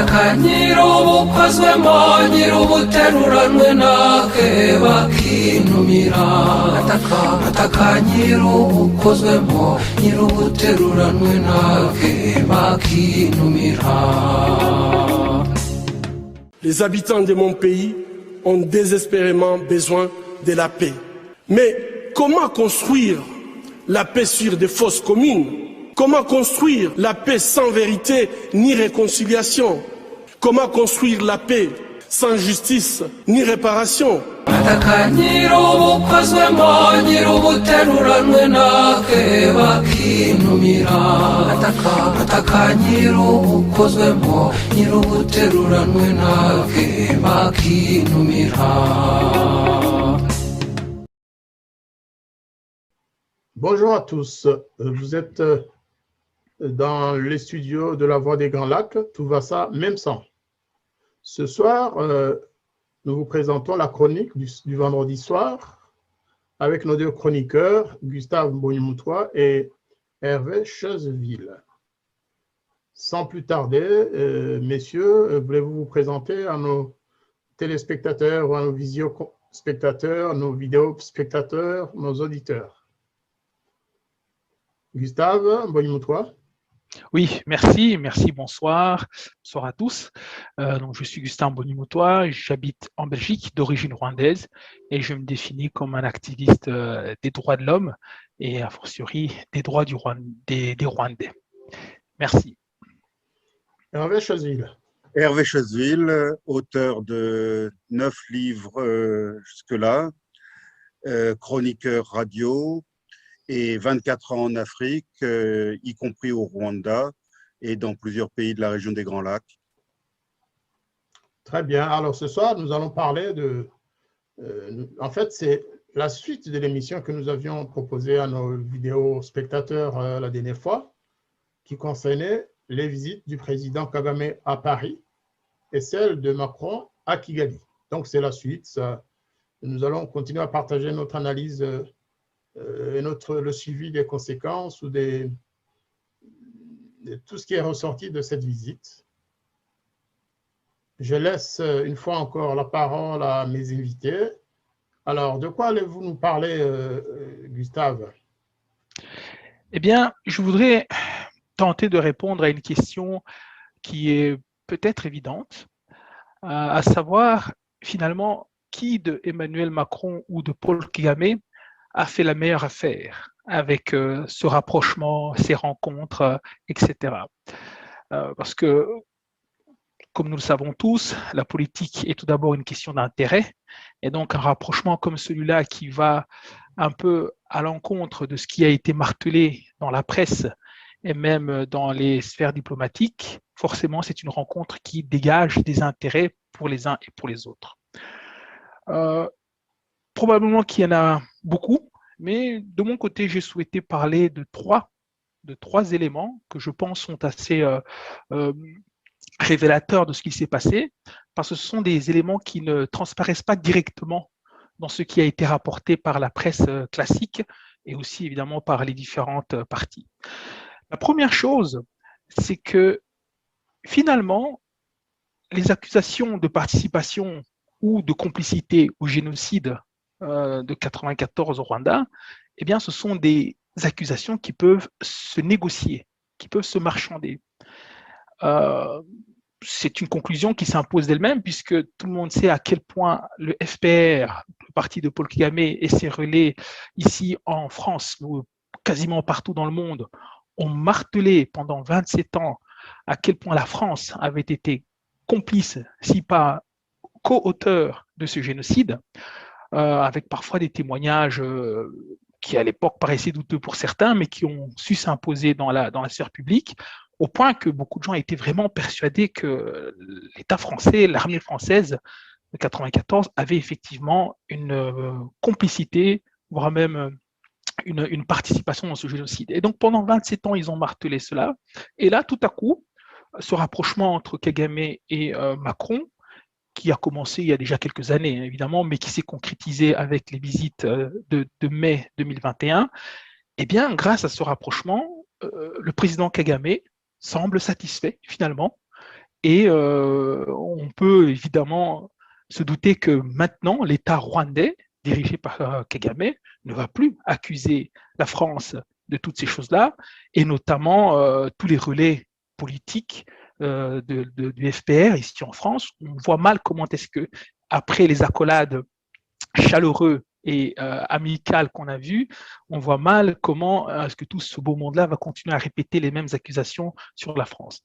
ataka nyir'ubukozwemo nyir'ubuteruranwe nake bakintumira ataka nyir'ubukozwemo nyir'ubuteruranwe nake bakintumira. Les habitants de mon pays ont désespérément besoin de la paix. Mais comment construire la paix sur des fausses communes? Comment construire la paix sans vérité ni réconciliation? Comment construire la paix sans justice ni réparation? Ataka nyir'ubukozwemo nyir'ubuteruranwe nake bakintumira ataka nyir'ubukozwemo nyir'ubuteruranwe nake bakintumira. Bonjour à tous, vous êtes dans les studios de la Voix des Grands Lacs, tout va ça, même sang. Ce soir, nous vous présentons la chronique du vendredi soir avec nos deux chroniqueurs, Gustave Mbonimoutois et Hervé Chezeville. Sans plus tarder, messieurs, voulez-vous vous présenter à nos téléspectateurs ou à nos visio-spectateurs, nos vidéo-spectateurs, nos auditeurs? Gustave Mbonimoutois. Oui, merci, bonsoir à tous. Donc, je suis Gustave Mbonimoutois, j'habite en Belgique d'origine rwandaise et je me définis comme un activiste des droits de l'homme et a fortiori des droits des Rwandais. Merci. Hervé Chezeville. Hervé Chezeville, auteur de 9 livres jusque-là, chroniqueur radio, et 24 ans en Afrique, y compris au Rwanda et dans plusieurs pays de la région des Grands Lacs. Très bien. Alors ce soir, nous allons parler de... en fait, c'est la suite de l'émission que nous avions proposée à nos vidéos spectateurs la dernière fois, qui concernait les visites du président Kagame à Paris et celle de Macron à Kigali. Donc c'est la suite. Nous allons continuer à partager notre analyse et le suivi des conséquences ou de tout ce qui est ressorti de cette visite. Je laisse une fois encore la parole à mes invités. Alors, de quoi allez-vous nous parler, Gustave? Eh bien, je voudrais tenter de répondre à une question qui est peut-être évidente, à savoir finalement qui de Emmanuel Macron ou de Paul Kagame a fait la meilleure affaire avec ce rapprochement, ces rencontres, etc. Parce que, comme nous le savons tous, la politique est tout d'abord une question d'intérêt, et donc un rapprochement comme celui-là qui va un peu à l'encontre de ce qui a été martelé dans la presse et même dans les sphères diplomatiques, forcément c'est une rencontre qui dégage des intérêts pour les uns et pour les autres. Probablement qu'il y en a beaucoup, mais de mon côté, j'ai souhaité parler de trois éléments que je pense sont assez révélateurs de ce qui s'est passé, parce que ce sont des éléments qui ne transparaissent pas directement dans ce qui a été rapporté par la presse classique et aussi évidemment par les différentes parties. La première chose, c'est que finalement, les accusations de participation ou de complicité au génocide de 94 au Rwanda, eh bien, ce sont des accusations qui peuvent se négocier, qui peuvent se marchander. C'est une conclusion qui s'impose d'elle-même puisque tout le monde sait à quel point le FPR, le parti de Paul Kagame et ses relais ici en France, ou quasiment partout dans le monde, ont martelé pendant 27 ans à quel point la France avait été complice, si pas co-auteur de ce génocide, avec parfois des témoignages qui à l'époque paraissaient douteux pour certains, mais qui ont su s'imposer dans la sphère publique, au point que beaucoup de gens étaient vraiment persuadés que l'État français, l'armée française de 1994 avait effectivement une complicité, voire même une participation dans ce génocide. Et donc pendant 27 ans, ils ont martelé cela. Et là, tout à coup, ce rapprochement entre Kagame et Macron, qui a commencé il y a déjà quelques années, évidemment, mais qui s'est concrétisé avec les visites de mai 2021, eh bien, grâce à ce rapprochement, le président Kagame semble satisfait, finalement, Et on peut évidemment se douter que maintenant, l'État rwandais, dirigé par Kagame, ne va plus accuser la France de toutes ces choses-là, et notamment tous les relais politiques du FPR ici en France. On voit mal comment est-ce que, après les accolades chaleureux et amicales qu'on a vues, on voit mal comment est-ce que tout ce beau monde-là va continuer à répéter les mêmes accusations sur la France.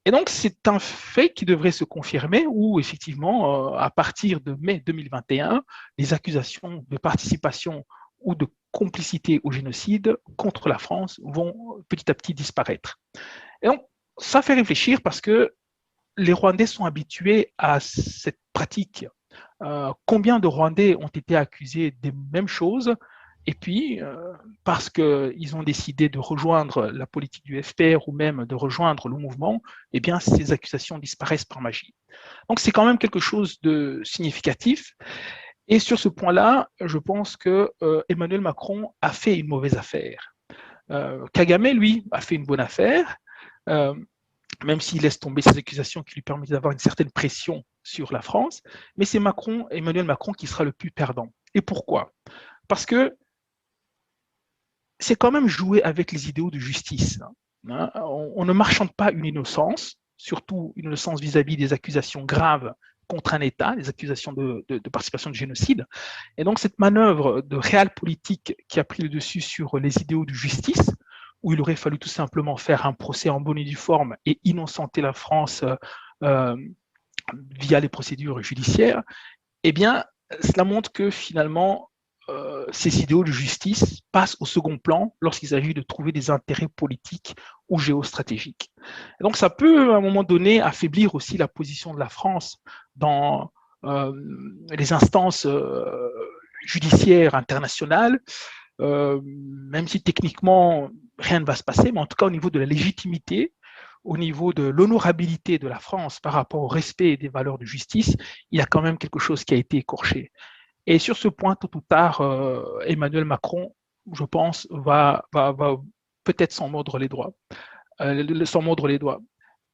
Et donc, c'est un fait qui devrait se confirmer où, effectivement, à partir de mai 2021, les accusations de participation ou de complicité au génocide contre la France vont petit à petit disparaître. Et donc, ça fait réfléchir parce que les Rwandais sont habitués à cette pratique. Combien de Rwandais ont été accusés des mêmes choses? Et puis, parce qu'ils ont décidé de rejoindre la politique du FPR ou même de rejoindre le mouvement, eh bien, ces accusations disparaissent par magie. Donc, c'est quand même quelque chose de significatif. Et sur ce point-là, je pense que Emmanuel Macron a fait une mauvaise affaire. Kagame, lui, a fait une bonne affaire, même s'il laisse tomber ces accusations qui lui permettent d'avoir une certaine pression sur la France. Mais c'est Emmanuel Macron qui sera le plus perdant. Et pourquoi? Parce que c'est quand même jouer avec les idéaux de justice. On ne marchande pas une innocence, surtout une innocence vis-à-vis des accusations graves contre un État, les accusations de participation de génocide. Et donc cette manœuvre de réel politique qui a pris le dessus sur les idéaux de justice, où il aurait fallu tout simplement faire un procès en bonne et due forme et innocenter la France via les procédures judiciaires, eh bien, cela montre que finalement, ces idéaux de justice passent au second plan lorsqu'il s'agit de trouver des intérêts politiques ou géostratégiques. Et donc, ça peut, à un moment donné, affaiblir aussi la position de la France dans les instances judiciaires internationales, même si techniquement, rien ne va se passer, mais en tout cas, au niveau de la légitimité, au niveau de l'honorabilité de la France par rapport au respect des valeurs de justice, il y a quand même quelque chose qui a été écorché. Et sur ce point, tôt ou tard, Emmanuel Macron, je pense, va peut-être s'en mordre les doigts.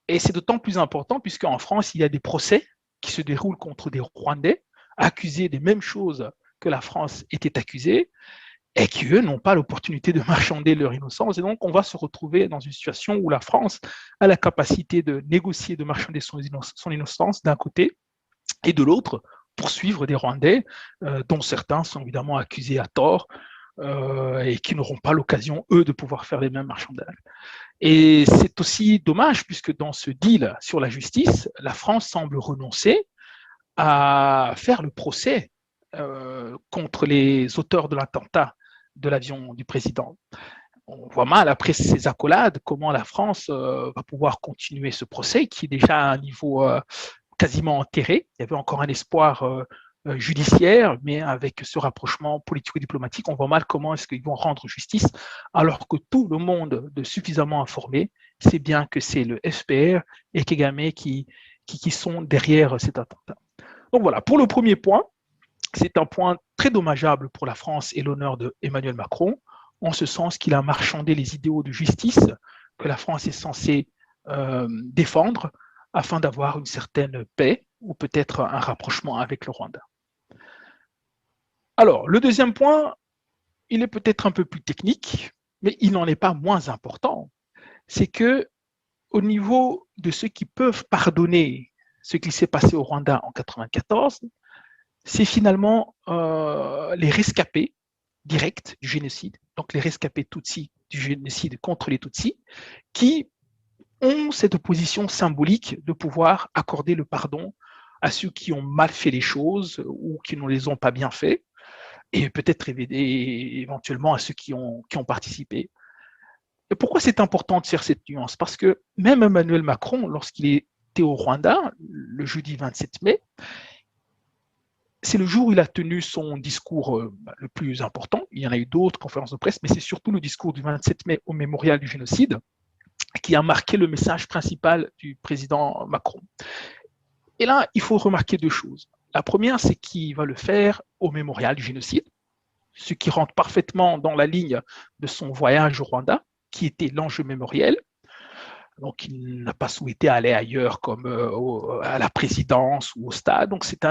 Et c'est d'autant plus important puisqu'en France, il y a des procès qui se déroulent contre des Rwandais accusés des mêmes choses que la France était accusée et qui, eux, n'ont pas l'opportunité de marchander leur innocence. Et donc, on va se retrouver dans une situation où la France a la capacité de négocier, de marchander son innocence d'un côté, et de l'autre, poursuivre des Rwandais, dont certains sont évidemment accusés à tort et qui n'auront pas l'occasion, eux, de pouvoir faire les mêmes marchandages. Et c'est aussi dommage, puisque dans ce deal sur la justice, la France semble renoncer à faire le procès contre les auteurs de l'attentat de l'avion du président. On voit mal, après ces accolades, comment la France va pouvoir continuer ce procès qui est déjà à un niveau quasiment enterré. Il y avait encore un espoir judiciaire, mais avec ce rapprochement politico-diplomatique, on voit mal comment est-ce qu'ils vont rendre justice, alors que tout le monde de suffisamment informé sait bien que c'est le FPR et Kagame qui sont derrière cet attentat. Donc voilà, pour le premier point, c'est un point très dommageable pour la France et l'honneur de Emmanuel Macron, en ce sens qu'il a marchandé les idéaux de justice que la France est censée défendre afin d'avoir une certaine paix ou peut-être un rapprochement avec le Rwanda. Alors, le deuxième point, il est peut-être un peu plus technique, mais il n'en est pas moins important. C'est que au niveau de ceux qui peuvent pardonner ce qui s'est passé au Rwanda en 1994, c'est finalement les rescapés directs du génocide, donc les rescapés Tutsis du génocide contre les Tutsis, qui ont cette position symbolique de pouvoir accorder le pardon à ceux qui ont mal fait les choses ou qui ne les ont pas bien fait, et peut-être éventuellement à ceux qui ont participé. Et pourquoi c'est important de faire cette nuance? Parce que même Emmanuel Macron, lorsqu'il était au Rwanda, le jeudi 27 mai, c'est le jour où il a tenu son discours le plus important. Il y en a eu d'autres conférences de presse, mais c'est surtout le discours du 27 mai au mémorial du génocide qui a marqué le message principal du président Macron. Et là, il faut remarquer deux choses. La première, c'est qu'il va le faire au mémorial du génocide, ce qui rentre parfaitement dans la ligne de son voyage au Rwanda, qui était l'enjeu mémoriel. Donc, il n'a pas souhaité aller ailleurs comme à la présidence ou au stade. Donc, c'est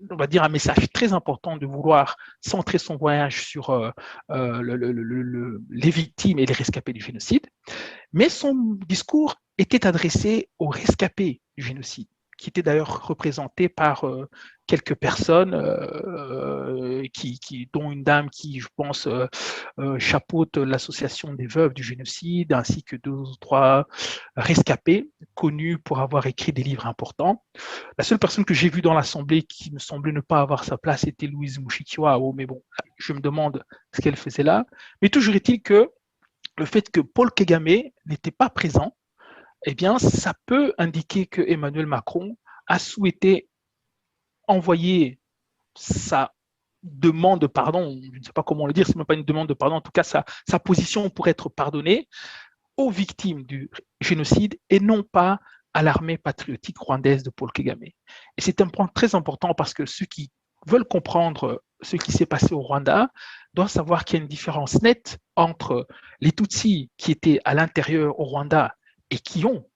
on va dire, un message très important de vouloir centrer son voyage sur les victimes et les rescapés du génocide. Mais son discours était adressé aux rescapés du génocide, qui étaient d'ailleurs représentés par quelques personnes, dont une dame qui, je pense, chapeaute l'association des veuves du génocide, ainsi que 2 ou 3 rescapés connus pour avoir écrit des livres importants. La seule personne que j'ai vue dans l'Assemblée qui me semblait ne pas avoir sa place était Louise Mushikiwao, mais bon, je me demande ce qu'elle faisait là. Mais toujours est-il que le fait que Paul Kagame n'était pas présent, eh bien, ça peut indiquer que Emmanuel Macron a souhaité envoyer sa demande de pardon, je ne sais pas comment le dire, ce n'est même pas une demande de pardon, en tout cas sa position pour être pardonné aux victimes du génocide et non pas à l'armée patriotique rwandaise de Paul Kagame. Et c'est un point très important parce que ceux qui veulent comprendre ce qui s'est passé au Rwanda doivent savoir qu'il y a une différence nette entre les Tutsis qui étaient à l'intérieur au Rwanda et qui ont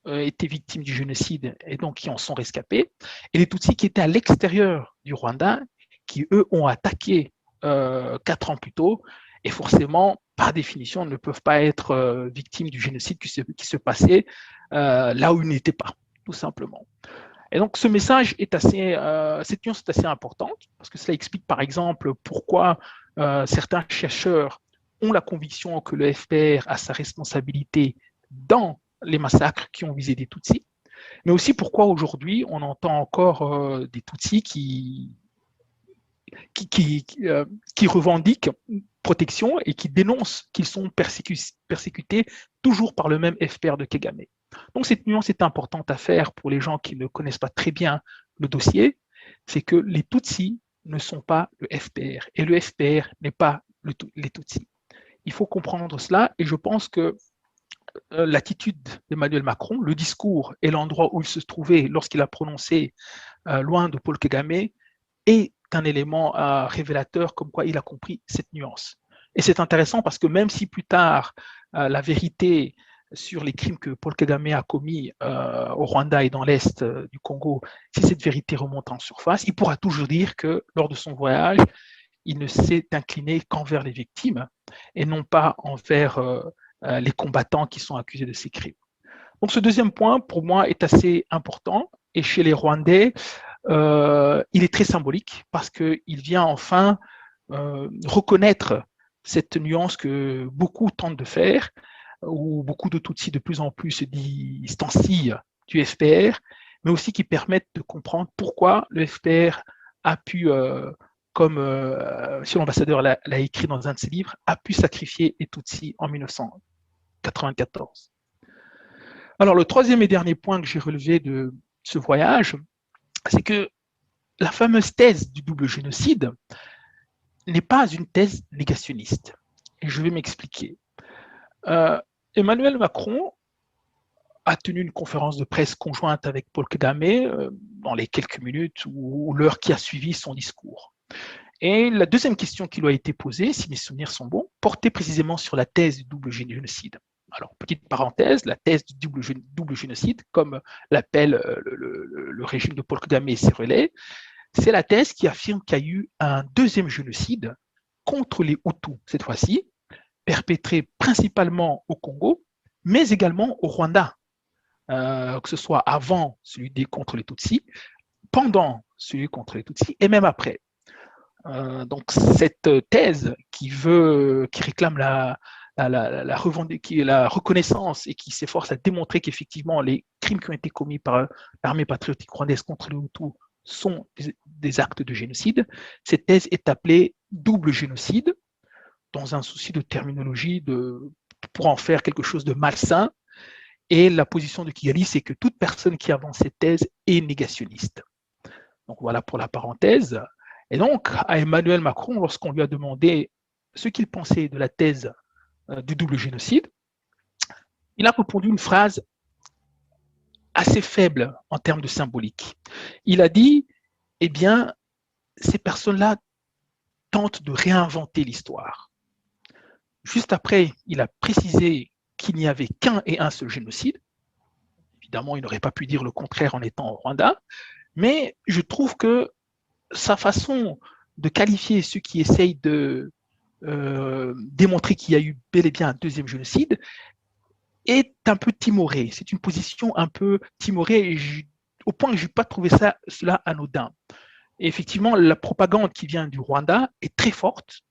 été victimes du génocide et donc qui en sont rescapés, et les Tutsis qui étaient à l'extérieur du Rwanda, qui eux ont attaqué 4 ans plus tôt, et forcément, par définition, ne peuvent pas être victimes du génocide qui se passait là où ils n'étaient pas, tout simplement. Et donc, ce message est cette nuance est assez importante, parce que cela explique par exemple pourquoi certains chercheurs ont la conviction que le FPR a sa responsabilité dans les massacres qui ont visé des Tutsis, mais aussi pourquoi aujourd'hui on entend encore des Tutsis qui revendiquent protection et qui dénoncent qu'ils sont persécutés toujours par le même FPR de Kagame. Donc cette nuance est importante à faire pour les gens qui ne connaissent pas très bien le dossier, c'est que les Tutsis ne sont pas le FPR et le FPR n'est pas les Tutsis. Il faut comprendre cela et je pense que l'attitude d'Emmanuel Macron, le discours et l'endroit où il se trouvait lorsqu'il a prononcé loin de Paul Kagame est un élément révélateur comme quoi il a compris cette nuance. Et c'est intéressant parce que même si plus tard la vérité sur les crimes que Paul Kagame a commis au Rwanda et dans l'Est du Congo, si cette vérité remonte en surface, il pourra toujours dire que lors de son voyage, il ne s'est incliné qu'envers les victimes et non pas envers les combattants qui sont accusés de ces crimes. Donc ce deuxième point, pour moi, est assez important. Et chez les Rwandais, il est très symbolique parce qu'il vient enfin reconnaître cette nuance que beaucoup tentent de faire, où beaucoup de Tutsis de plus en plus se distancient du FPR, mais aussi qui permettent de comprendre pourquoi le FPR a pu, comme si l'ambassadeur l'a écrit dans un de ses livres, a pu sacrifier les Tutsis en 1994. Alors, le troisième et dernier point que j'ai relevé de ce voyage, c'est que la fameuse thèse du double génocide n'est pas une thèse négationniste. Et je vais m'expliquer. Emmanuel Macron a tenu une conférence de presse conjointe avec Paul Kagame dans les quelques minutes ou l'heure qui a suivi son discours. Et la deuxième question qui lui a été posée, si mes souvenirs sont bons, portait précisément sur la thèse du double génocide. Alors, petite parenthèse, la thèse du double génocide, comme l'appelle le régime de Paul Kagame et ses relais, c'est la thèse qui affirme qu'il y a eu un deuxième génocide contre les Hutus, cette fois-ci, perpétré principalement au Congo, mais également au Rwanda, que ce soit avant celui contre les Tutsis, pendant celui contre les Tutsis et même après. Donc cette thèse qui réclame la reconnaissance et qui s'efforce à démontrer qu'effectivement les crimes qui ont été commis par l'armée patriotique rwandaise contre les Hutus sont des actes de génocide, cette thèse est appelée double génocide, dans un souci de terminologie pour en faire quelque chose de malsain. Et la position de Kigali, c'est que toute personne qui avance cette thèse est négationniste. Donc voilà pour la parenthèse. Et donc, à Emmanuel Macron, lorsqu'on lui a demandé ce qu'il pensait de la thèse du double génocide, il a répondu une phrase assez faible en termes de symbolique. Il a dit, eh bien, ces personnes-là tentent de réinventer l'histoire. Juste après, il a précisé qu'il n'y avait qu'un et un seul génocide. Évidemment, il n'aurait pas pu dire le contraire en étant au Rwanda, mais je trouve que sa façon de qualifier ceux qui essayent de démontrer qu'il y a eu bel et bien un deuxième génocide est un peu timorée. C'est une position un peu timorée, au point que je n'ai pas trouvé cela anodin. Et effectivement, la propagande qui vient du Rwanda est très forte.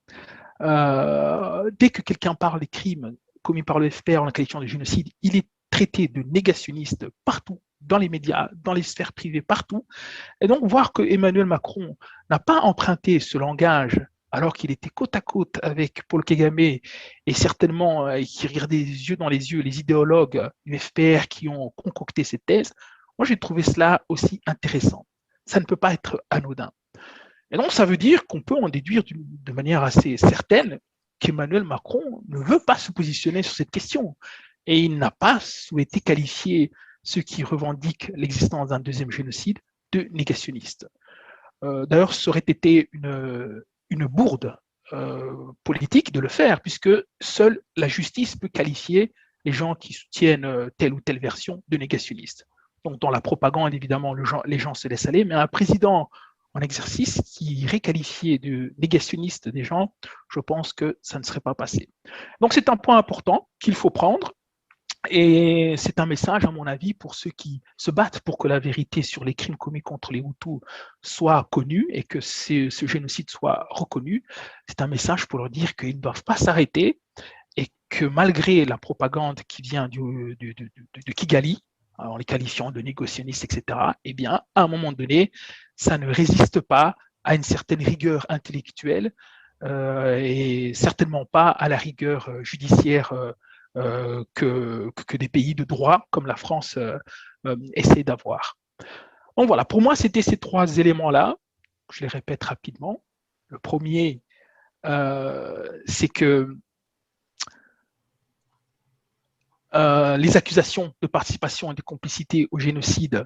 Dès que quelqu'un parle des crimes commis par le FPR en la qualifiant de génocide, il est traité de négationniste partout, dans les médias, dans les sphères privées, partout. Et donc, voir que Emmanuel Macron n'a pas emprunté ce langage alors qu'il était côte à côte avec Paul Kagame et certainement qui regardait les yeux dans les yeux les idéologues du FPR qui ont concocté cette thèse, moi j'ai trouvé cela aussi intéressant. Ça ne peut pas être anodin. Et donc, ça veut dire qu'on peut en déduire de manière assez certaine qu'Emmanuel Macron ne veut pas se positionner sur cette question. Et il n'a pas souhaité qualifier ceux qui revendiquent l'existence d'un deuxième génocide de négationnistes. D'ailleurs, ça aurait été une bourde politique de le faire, puisque seule la justice peut qualifier les gens qui soutiennent telle ou telle version de négationnistes. Donc, dans la propagande, évidemment, les gens se laissent aller, mais un président en exercice qui irait qualifier de négationniste des gens, je pense que ça ne serait pas passé. Donc, c'est un point important qu'il faut prendre. Et c'est un message, à mon avis, pour ceux qui se battent pour que la vérité sur les crimes commis contre les Hutus soit connue et que ce génocide soit reconnu. C'est un message pour leur dire qu'ils ne doivent pas s'arrêter et que malgré la propagande qui vient de Kigali, en les qualifiant de négationnistes, etc., eh bien, à un moment donné, ça ne résiste pas à une certaine rigueur intellectuelle et certainement pas à la rigueur judiciaire que des pays de droit comme la France essaient d'avoir. Donc voilà, pour moi, c'était ces trois éléments-là. Je les répète rapidement. Le premier, c'est que les accusations de participation et de complicité au génocide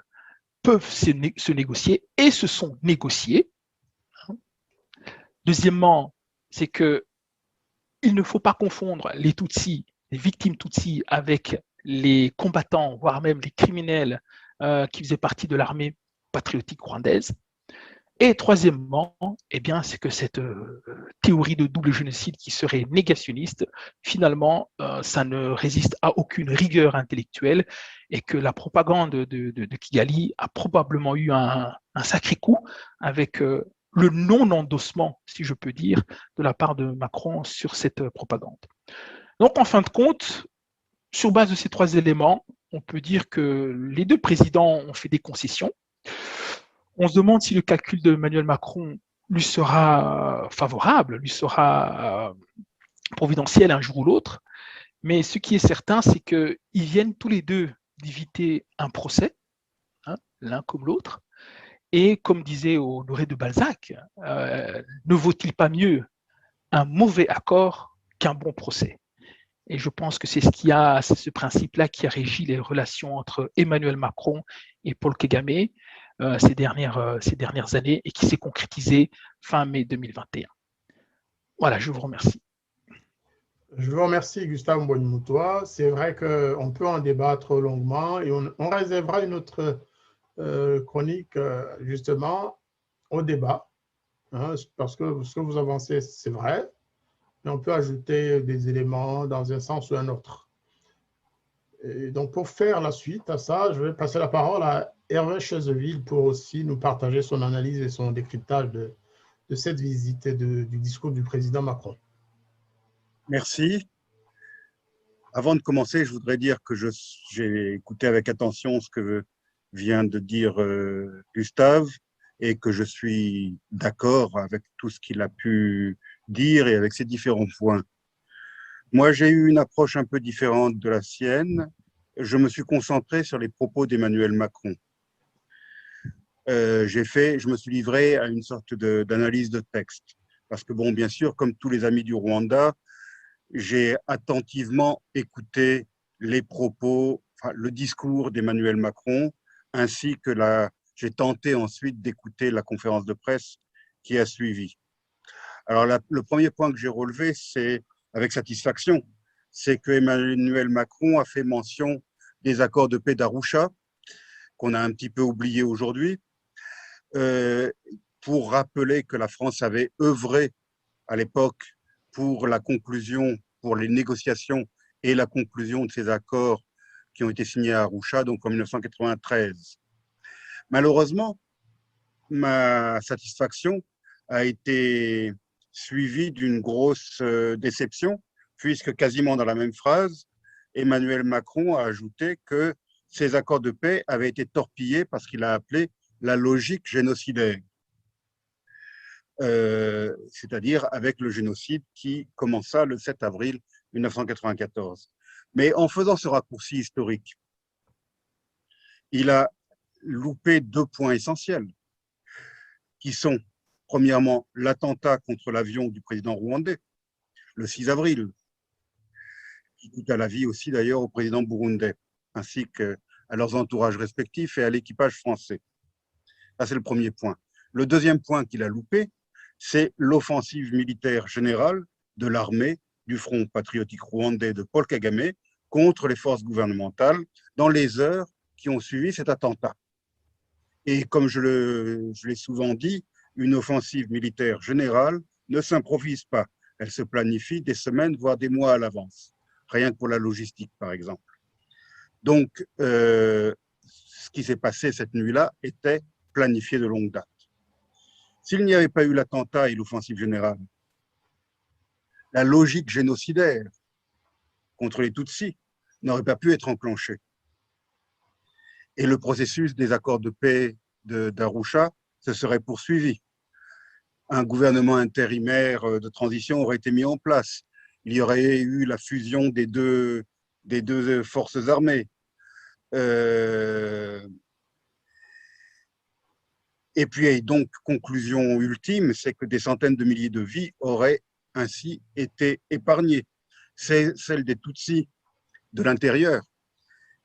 peuvent se négocier et se sont négociées. Deuxièmement, c'est qu'il ne faut pas confondre les Tutsis, les victimes Tutsis, avec les combattants, voire même les criminels qui faisaient partie de l'armée patriotique rwandaise. Et troisièmement, eh bien, c'est que cette théorie de double génocide qui serait négationniste, finalement, ça ne résiste à aucune rigueur intellectuelle et que la propagande de Kigali a probablement eu un sacré coup avec le non-endossement, si je peux dire, de la part de Macron sur cette propagande. Donc, en fin de compte, sur base de ces trois éléments, on peut dire que les deux présidents ont fait des concessions. On se demande si le calcul de Emmanuel Macron lui sera favorable, lui sera providentiel un jour ou l'autre. Mais ce qui est certain, c'est qu'ils viennent tous les deux d'éviter un procès, l'un comme l'autre. Et comme disait Honoré de Balzac, ne vaut-il pas mieux un mauvais accord qu'un bon procès? Et je pense que c'est ce principe-là qui a régi les relations entre Emmanuel Macron et Paul Kagame ces dernières années et qui s'est concrétisé fin mai 2021. Voilà, je vous remercie. Je vous remercie, Gustave Mbonimoutoua. C'est vrai qu'on peut en débattre longuement et on réservera une autre chronique justement au débat, parce que ce que vous avancez, c'est vrai, mais on peut ajouter des éléments dans un sens ou un autre. Et donc, pour faire la suite à ça, je vais passer la parole à Hervé Chezeville pour aussi nous partager son analyse et son décryptage de cette visite et du discours du président Macron. Merci. Avant de commencer, je voudrais dire que j'ai écouté avec attention ce que vient de dire Gustave et que je suis d'accord avec tout ce qu'il a pu dire et avec ses différents points. Moi, j'ai eu une approche un peu différente de la sienne. Je me suis concentré sur les propos d'Emmanuel Macron. Je me suis livré à une sorte d'analyse de texte. Parce que, bon, bien sûr, comme tous les amis du Rwanda, j'ai attentivement écouté les propos, le discours d'Emmanuel Macron, ainsi que j'ai tenté ensuite d'écouter la conférence de presse qui a suivi. Alors, le premier point que j'ai relevé, c'est avec satisfaction c'est que Emmanuel Macron a fait mention des accords de paix d'Arusha, qu'on a un petit peu oublié aujourd'hui, pour rappeler que la France avait œuvré à l'époque pour la conclusion, pour les négociations et la conclusion de ces accords qui ont été signés à Arusha, donc en 1993. Malheureusement, ma satisfaction a été suivie d'une grosse déception, puisque quasiment dans la même phrase, Emmanuel Macron a ajouté que ces accords de paix avaient été torpillés par ce qu'il a appelé la logique génocidaire, c'est-à-dire avec le génocide qui commença le 7 avril 1994. Mais en faisant ce raccourci historique, il a loupé 2 points essentiels, qui sont, premièrement, l'attentat contre l'avion du président rwandais, le 6 avril, qui coûta la vie aussi d'ailleurs au président burundais, ainsi qu'à leurs entourages respectifs et à l'équipage français. Ça, c'est le premier point. Le deuxième point qu'il a loupé, c'est l'offensive militaire générale de l'armée du Front patriotique rwandais de Paul Kagame contre les forces gouvernementales dans les heures qui ont suivi cet attentat. Et comme je l'ai souvent dit, une offensive militaire générale ne s'improvise pas. Elle se planifie des semaines, voire des mois à l'avance, rien que pour la logistique, par exemple. Donc, ce qui s'est passé cette nuit-là était planifié de longue date. S'il n'y avait pas eu l'attentat et l'offensive générale, la logique génocidaire contre les Tutsis n'aurait pas pu être enclenchée. Et le processus des accords de paix d'Arusha se serait poursuivi. Un gouvernement intérimaire de transition aurait été mis en place. Il y aurait eu la fusion des deux forces armées. Et puis, donc, conclusion ultime, c'est que des centaines de milliers de vies auraient ainsi été épargnées. C'est celle des Tutsis de l'intérieur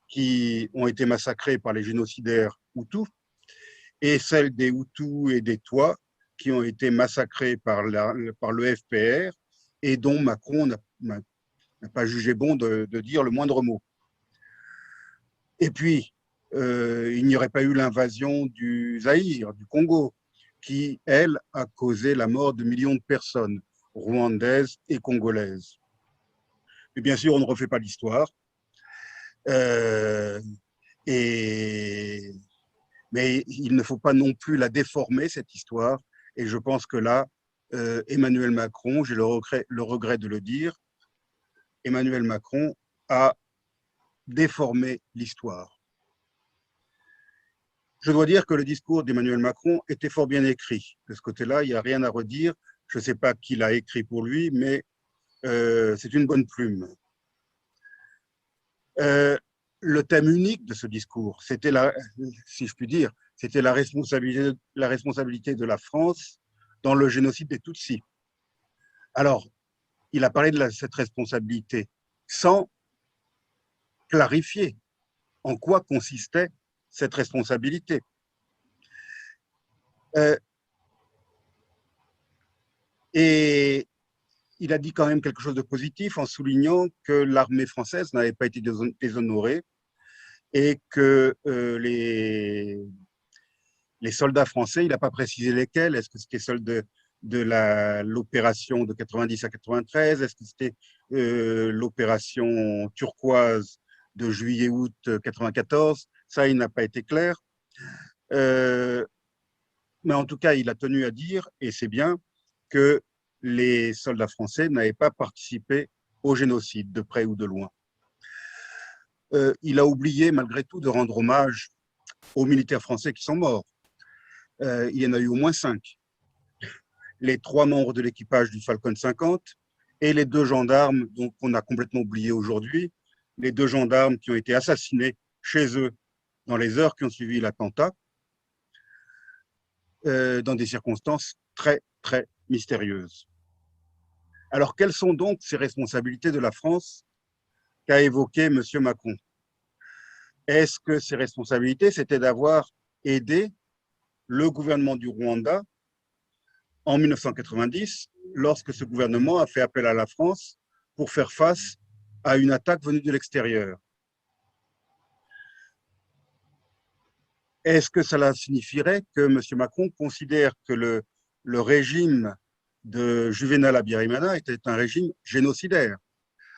qui ont été massacrés par les génocidaires Hutus et celle des Hutus et des Twa qui ont été massacrés par le FPR et dont Macron n'a pas jugé bon de dire le moindre mot. Et puis, il n'y aurait pas eu l'invasion du Zaïre, du Congo, qui, elle, a causé la mort de millions de personnes, rwandaises et congolaises. Et bien sûr, on ne refait pas l'histoire. Mais il ne faut pas non plus la déformer, cette histoire. Et je pense que là, Emmanuel Macron, j'ai le regret de le dire, Emmanuel Macron a déformé l'histoire. Je dois dire que le discours d'Emmanuel Macron était fort bien écrit. De ce côté-là, il n'y a rien à redire. Je ne sais pas qui l'a écrit pour lui, mais c'est une bonne plume. Le thème unique de ce discours, c'était, si je puis dire, c'était la responsabilité de la France dans le génocide des Tutsis. Alors, il a parlé de cette responsabilité sans clarifier en quoi consistait cette responsabilité. Et il a dit quand même quelque chose de positif en soulignant que l'armée française n'avait pas été déshonorée et que les soldats français, il n'a pas précisé lesquels, est-ce que c'était ceux de l'opération de 90 à 93, est-ce que c'était l'opération turquoise de juillet-août 94, ça il n'a pas été clair. Mais en tout cas, il a tenu à dire, et c'est bien, que les soldats français n'avaient pas participé au génocide, de près ou de loin. Il a oublié, malgré tout, de rendre hommage aux militaires français qui sont morts. Il y en a eu au moins 5. Les 3 membres de l'équipage du Falcon 50 et les 2 gendarmes, qu'on a complètement oublié aujourd'hui, les 2 gendarmes qui ont été assassinés chez eux dans les heures qui ont suivi l'attentat, dans des circonstances très, très mystérieuses. Alors, quelles sont donc ces responsabilités de la France qu'a évoqué M. Macron? Est-ce que ces responsabilités, c'était d'avoir aidé le gouvernement du Rwanda en 1990, lorsque ce gouvernement a fait appel à la France pour faire face à une attaque venue de l'extérieur. Est-ce que cela signifierait que M. Macron considère que le régime de Juvénal Habyarimana était un régime génocidaire?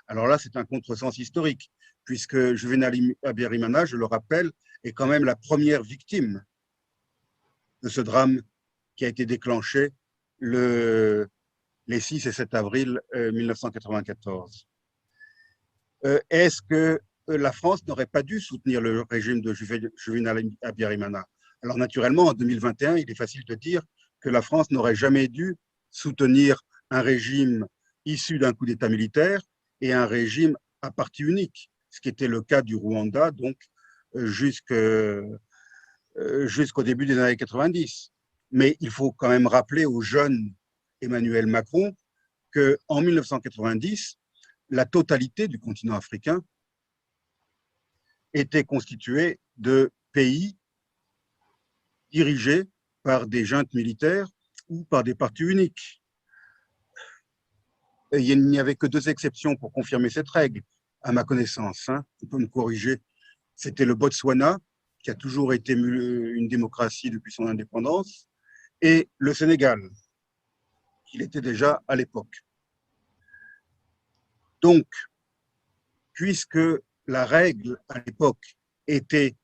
Alors là, c'est un contresens historique, puisque Juvénal Habyarimana, je le rappelle, est quand même la première victime de ce drame qui a été déclenché les 6 et 7 avril 1994. Est-ce que la France n'aurait pas dû soutenir le régime de Juvénal Habyarimana? Alors naturellement, en 2021, il est facile de dire que la France n'aurait jamais dû soutenir un régime issu d'un coup d'État militaire et un régime à parti unique, ce qui était le cas du Rwanda, donc jusqu'au début des années 90. Mais il faut quand même rappeler au jeune Emmanuel Macron qu'en 1990, la totalité du continent africain était constituée de pays dirigés par des juntes militaires ou par des partis uniques. Et il n'y avait que 2 exceptions pour confirmer cette règle, à ma connaissance. On peut me corriger. C'était le Botswana, qui a toujours été une démocratie depuis son indépendance, et le Sénégal, qu'il était déjà à l'époque. Donc, puisque la règle à l'époque était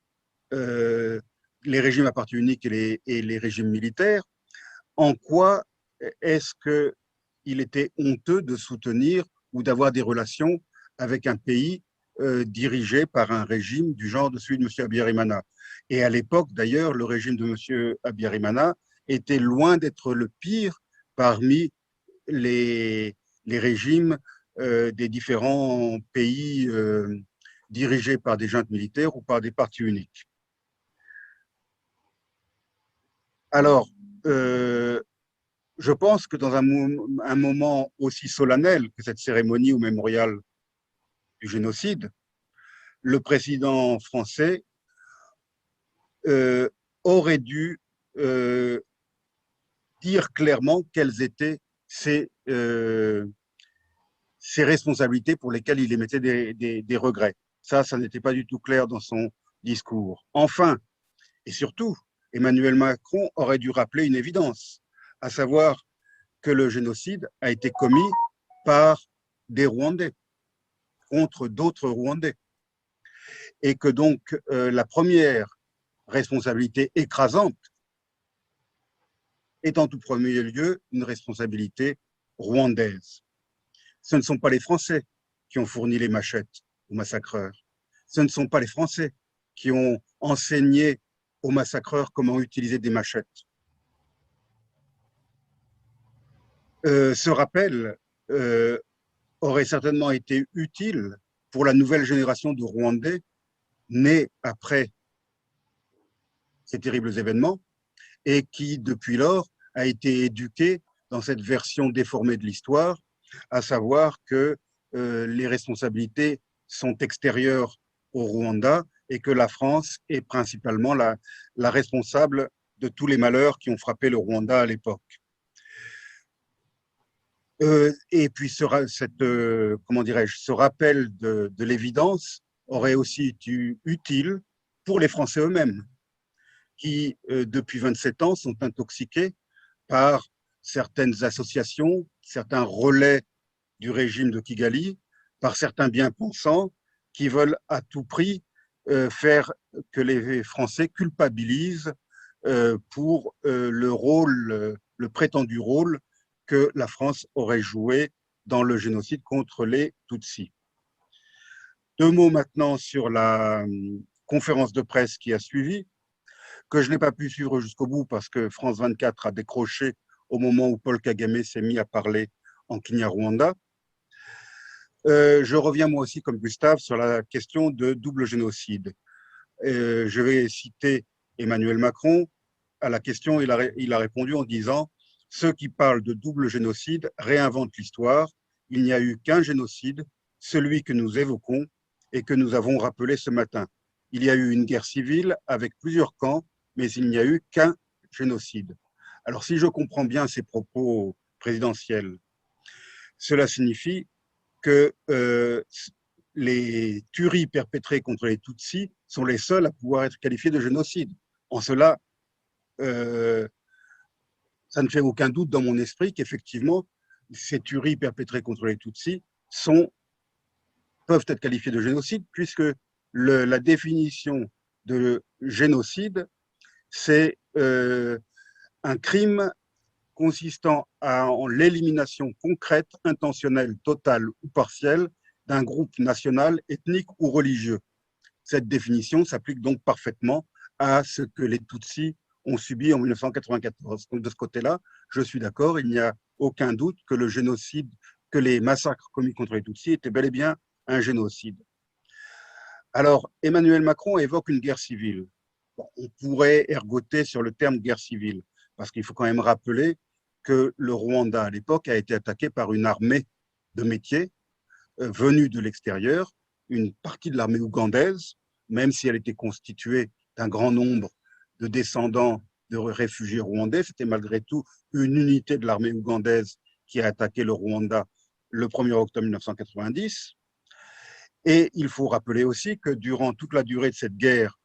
les régimes à parti unique et les régimes militaires, en quoi est-ce qu'il était honteux de soutenir ou d'avoir des relations avec un pays dirigé par un régime du genre de celui de M. Habyarimana? Et à l'époque, d'ailleurs, le régime de M. Habyarimana était loin d'être le pire parmi les régimes des différents pays dirigés par des juntes militaires ou par des partis uniques. Alors, je pense que dans un moment aussi solennel que cette cérémonie au mémorial du génocide, le président français aurait dû dire clairement quelles étaient ses responsabilités pour lesquelles il émettait des regrets. Ça n'était pas du tout clair dans son discours. Enfin, et surtout, Emmanuel Macron aurait dû rappeler une évidence, à savoir que le génocide a été commis par des Rwandais contre d'autres Rwandais. Et que donc la première responsabilité écrasante est en tout premier lieu une responsabilité rwandaise. Ce ne sont pas les Français qui ont fourni les machettes aux massacreurs. Ce ne sont pas les Français qui ont enseigné aux massacreurs comment utiliser des machettes. Ce rappel aurait certainement été utile pour la nouvelle génération de Rwandais nés après ces terribles événements et qui, depuis lors, a été éduqué dans cette version déformée de l'histoire, à savoir que les responsabilités sont extérieures au Rwanda et que la France est principalement la responsable de tous les malheurs qui ont frappé le Rwanda à l'époque. Et puis ce rappel de l'évidence aurait aussi été utile pour les Français eux-mêmes, qui, depuis 27 ans, sont intoxiqués par certaines associations, certains relais du régime de Kigali, par certains bien-pensants qui veulent à tout prix faire que les Français culpabilisent pour le prétendu rôle que la France aurait joué dans le génocide contre les Tutsis. 2 mots maintenant sur la conférence de presse qui a suivi, que je n'ai pas pu suivre jusqu'au bout parce que France 24 a décroché au moment où Paul Kagame s'est mis à parler en Kinyarwanda. Je reviens moi aussi, comme Gustave, sur la question de double génocide. Je vais citer Emmanuel Macron. À la question, il a répondu en disant « Ceux qui parlent de double génocide réinventent l'histoire. Il n'y a eu qu'un génocide, celui que nous évoquons et que nous avons rappelé ce matin. Il y a eu une guerre civile avec plusieurs camps, mais il n'y a eu qu'un génocide. » Alors, si je comprends bien ces propos présidentiels, cela signifie que les tueries perpétrées contre les Tutsis sont les seules à pouvoir être qualifiées de génocide. En cela, ça ne fait aucun doute dans mon esprit qu'effectivement, ces tueries perpétrées contre les Tutsis peuvent être qualifiées de génocide, puisque la définition de génocide, c'est un crime consistant en l'élimination concrète, intentionnelle, totale ou partielle d'un groupe national, ethnique ou religieux. Cette définition s'applique donc parfaitement à ce que les Tutsis ont subi en 1994. Donc de ce côté-là, je suis d'accord, il n'y a aucun doute que le génocide, que les massacres commis contre les Tutsis étaient bel et bien un génocide. Alors, Emmanuel Macron évoque une guerre civile. Bon, on pourrait ergoter sur le terme guerre civile, parce qu'il faut quand même rappeler que le Rwanda, à l'époque, a été attaqué par une armée de métier venue de l'extérieur, une partie de l'armée ougandaise, même si elle était constituée d'un grand nombre de descendants de réfugiés rwandais, c'était malgré tout une unité de l'armée ougandaise qui a attaqué le Rwanda le 1er octobre 1990. Et il faut rappeler aussi que durant toute la durée de cette guerre,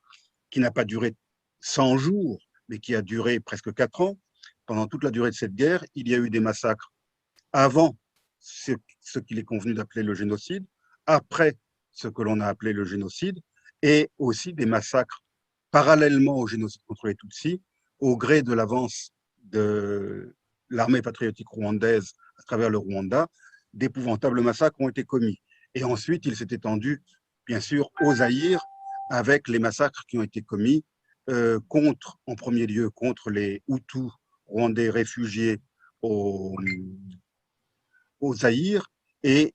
qui n'a pas duré 100 jours, mais qui a duré presque 4 ans, pendant toute la durée de cette guerre, il y a eu des massacres avant ce qu'il est convenu d'appeler le génocide, après ce que l'on a appelé le génocide, et aussi des massacres parallèlement au génocide contre les Tutsis, au gré de l'avance de l'armée patriotique rwandaise à travers le Rwanda, d'épouvantables massacres ont été commis. Et ensuite, il s'est étendu, bien sûr, au Zaïre, avec les massacres qui ont été commis en premier lieu, contre les Hutus rwandais réfugiés au Zaïre et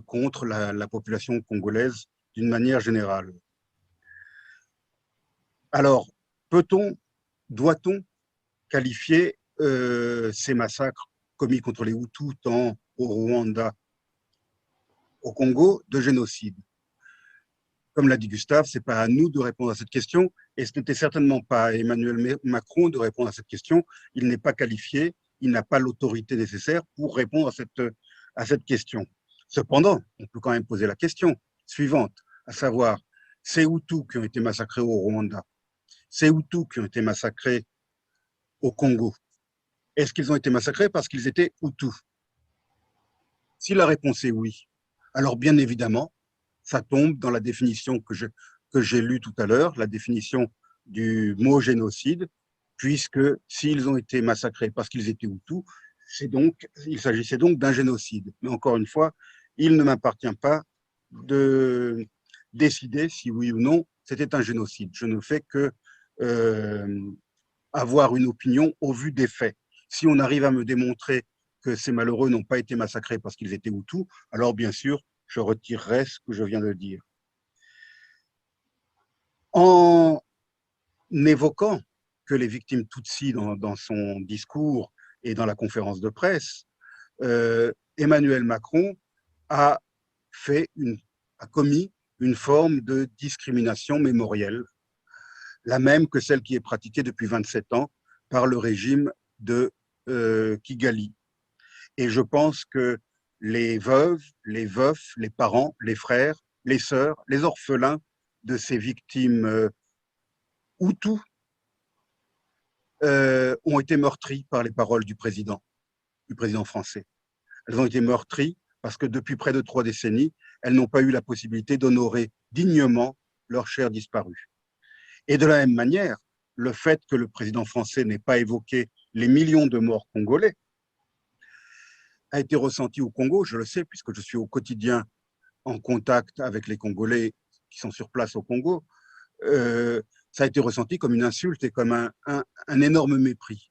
contre la population congolaise d'une manière générale. Alors, doit-on qualifier ces massacres commis contre les Hutus tant au Rwanda, au Congo, de génocide? Comme l'a dit Gustave, ce n'est pas à nous de répondre à cette question, et ce n'était certainement pas à Emmanuel Macron de répondre à cette question. Il n'est pas qualifié, il n'a pas l'autorité nécessaire pour répondre à cette question. Cependant, on peut quand même poser la question suivante, à savoir, ces Hutus qui ont été massacrés au Rwanda, ces Hutus qui ont été massacrés au Congo, est-ce qu'ils ont été massacrés parce qu'ils étaient Hutus? Si la réponse est oui, alors bien évidemment, ça tombe dans la définition que j'ai lue tout à l'heure, la définition du mot génocide, puisque s'ils ont été massacrés parce qu'ils étaient Hutus, il s'agissait donc d'un génocide. Mais encore une fois, il ne m'appartient pas de décider si oui ou non c'était un génocide. Je ne fais que avoir une opinion au vu des faits. Si on arrive à me démontrer que ces malheureux n'ont pas été massacrés parce qu'ils étaient Hutus, alors bien sûr, je retirerai ce que je viens de dire. En évoquant que les victimes Tutsis dans son discours et dans la conférence de presse, Emmanuel Macron a commis une forme de discrimination mémorielle, la même que celle qui est pratiquée depuis 27 ans par le régime de Kigali. Et je pense que les veuves, les veufs, les parents, les frères, les sœurs, les orphelins de ces victimes Hutus ont été meurtris par les paroles du président français. Elles ont été meurtries parce que depuis près de 3 décennies, elles n'ont pas eu la possibilité d'honorer dignement leurs chers disparus. Et de la même manière, le fait que le président français n'ait pas évoqué les millions de morts congolais a été ressenti au Congo, je le sais, puisque je suis au quotidien en contact avec les Congolais qui sont sur place au Congo. Ça a été ressenti comme une insulte et comme un énorme mépris.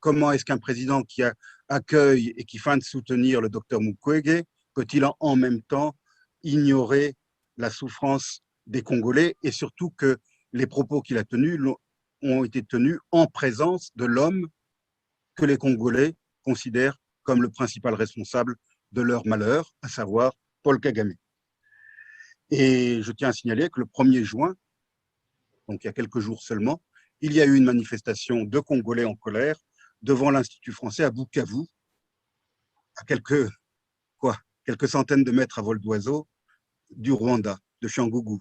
Comment est-ce qu'un président qui accueille et qui feint de soutenir le docteur Mukwege peut-il en même temps ignorer la souffrance des Congolais, et surtout que les propos qu'il a tenus ont été tenus en présence de l'homme que les Congolais considèrent comme le principal responsable de leur malheur, à savoir Paul Kagame. Et je tiens à signaler que le 1er juin, donc il y a quelques jours seulement, il y a eu une manifestation de Congolais en colère devant l'Institut français à Bukavu, à quelques centaines de mètres à vol d'oiseau du Rwanda, de Changugu.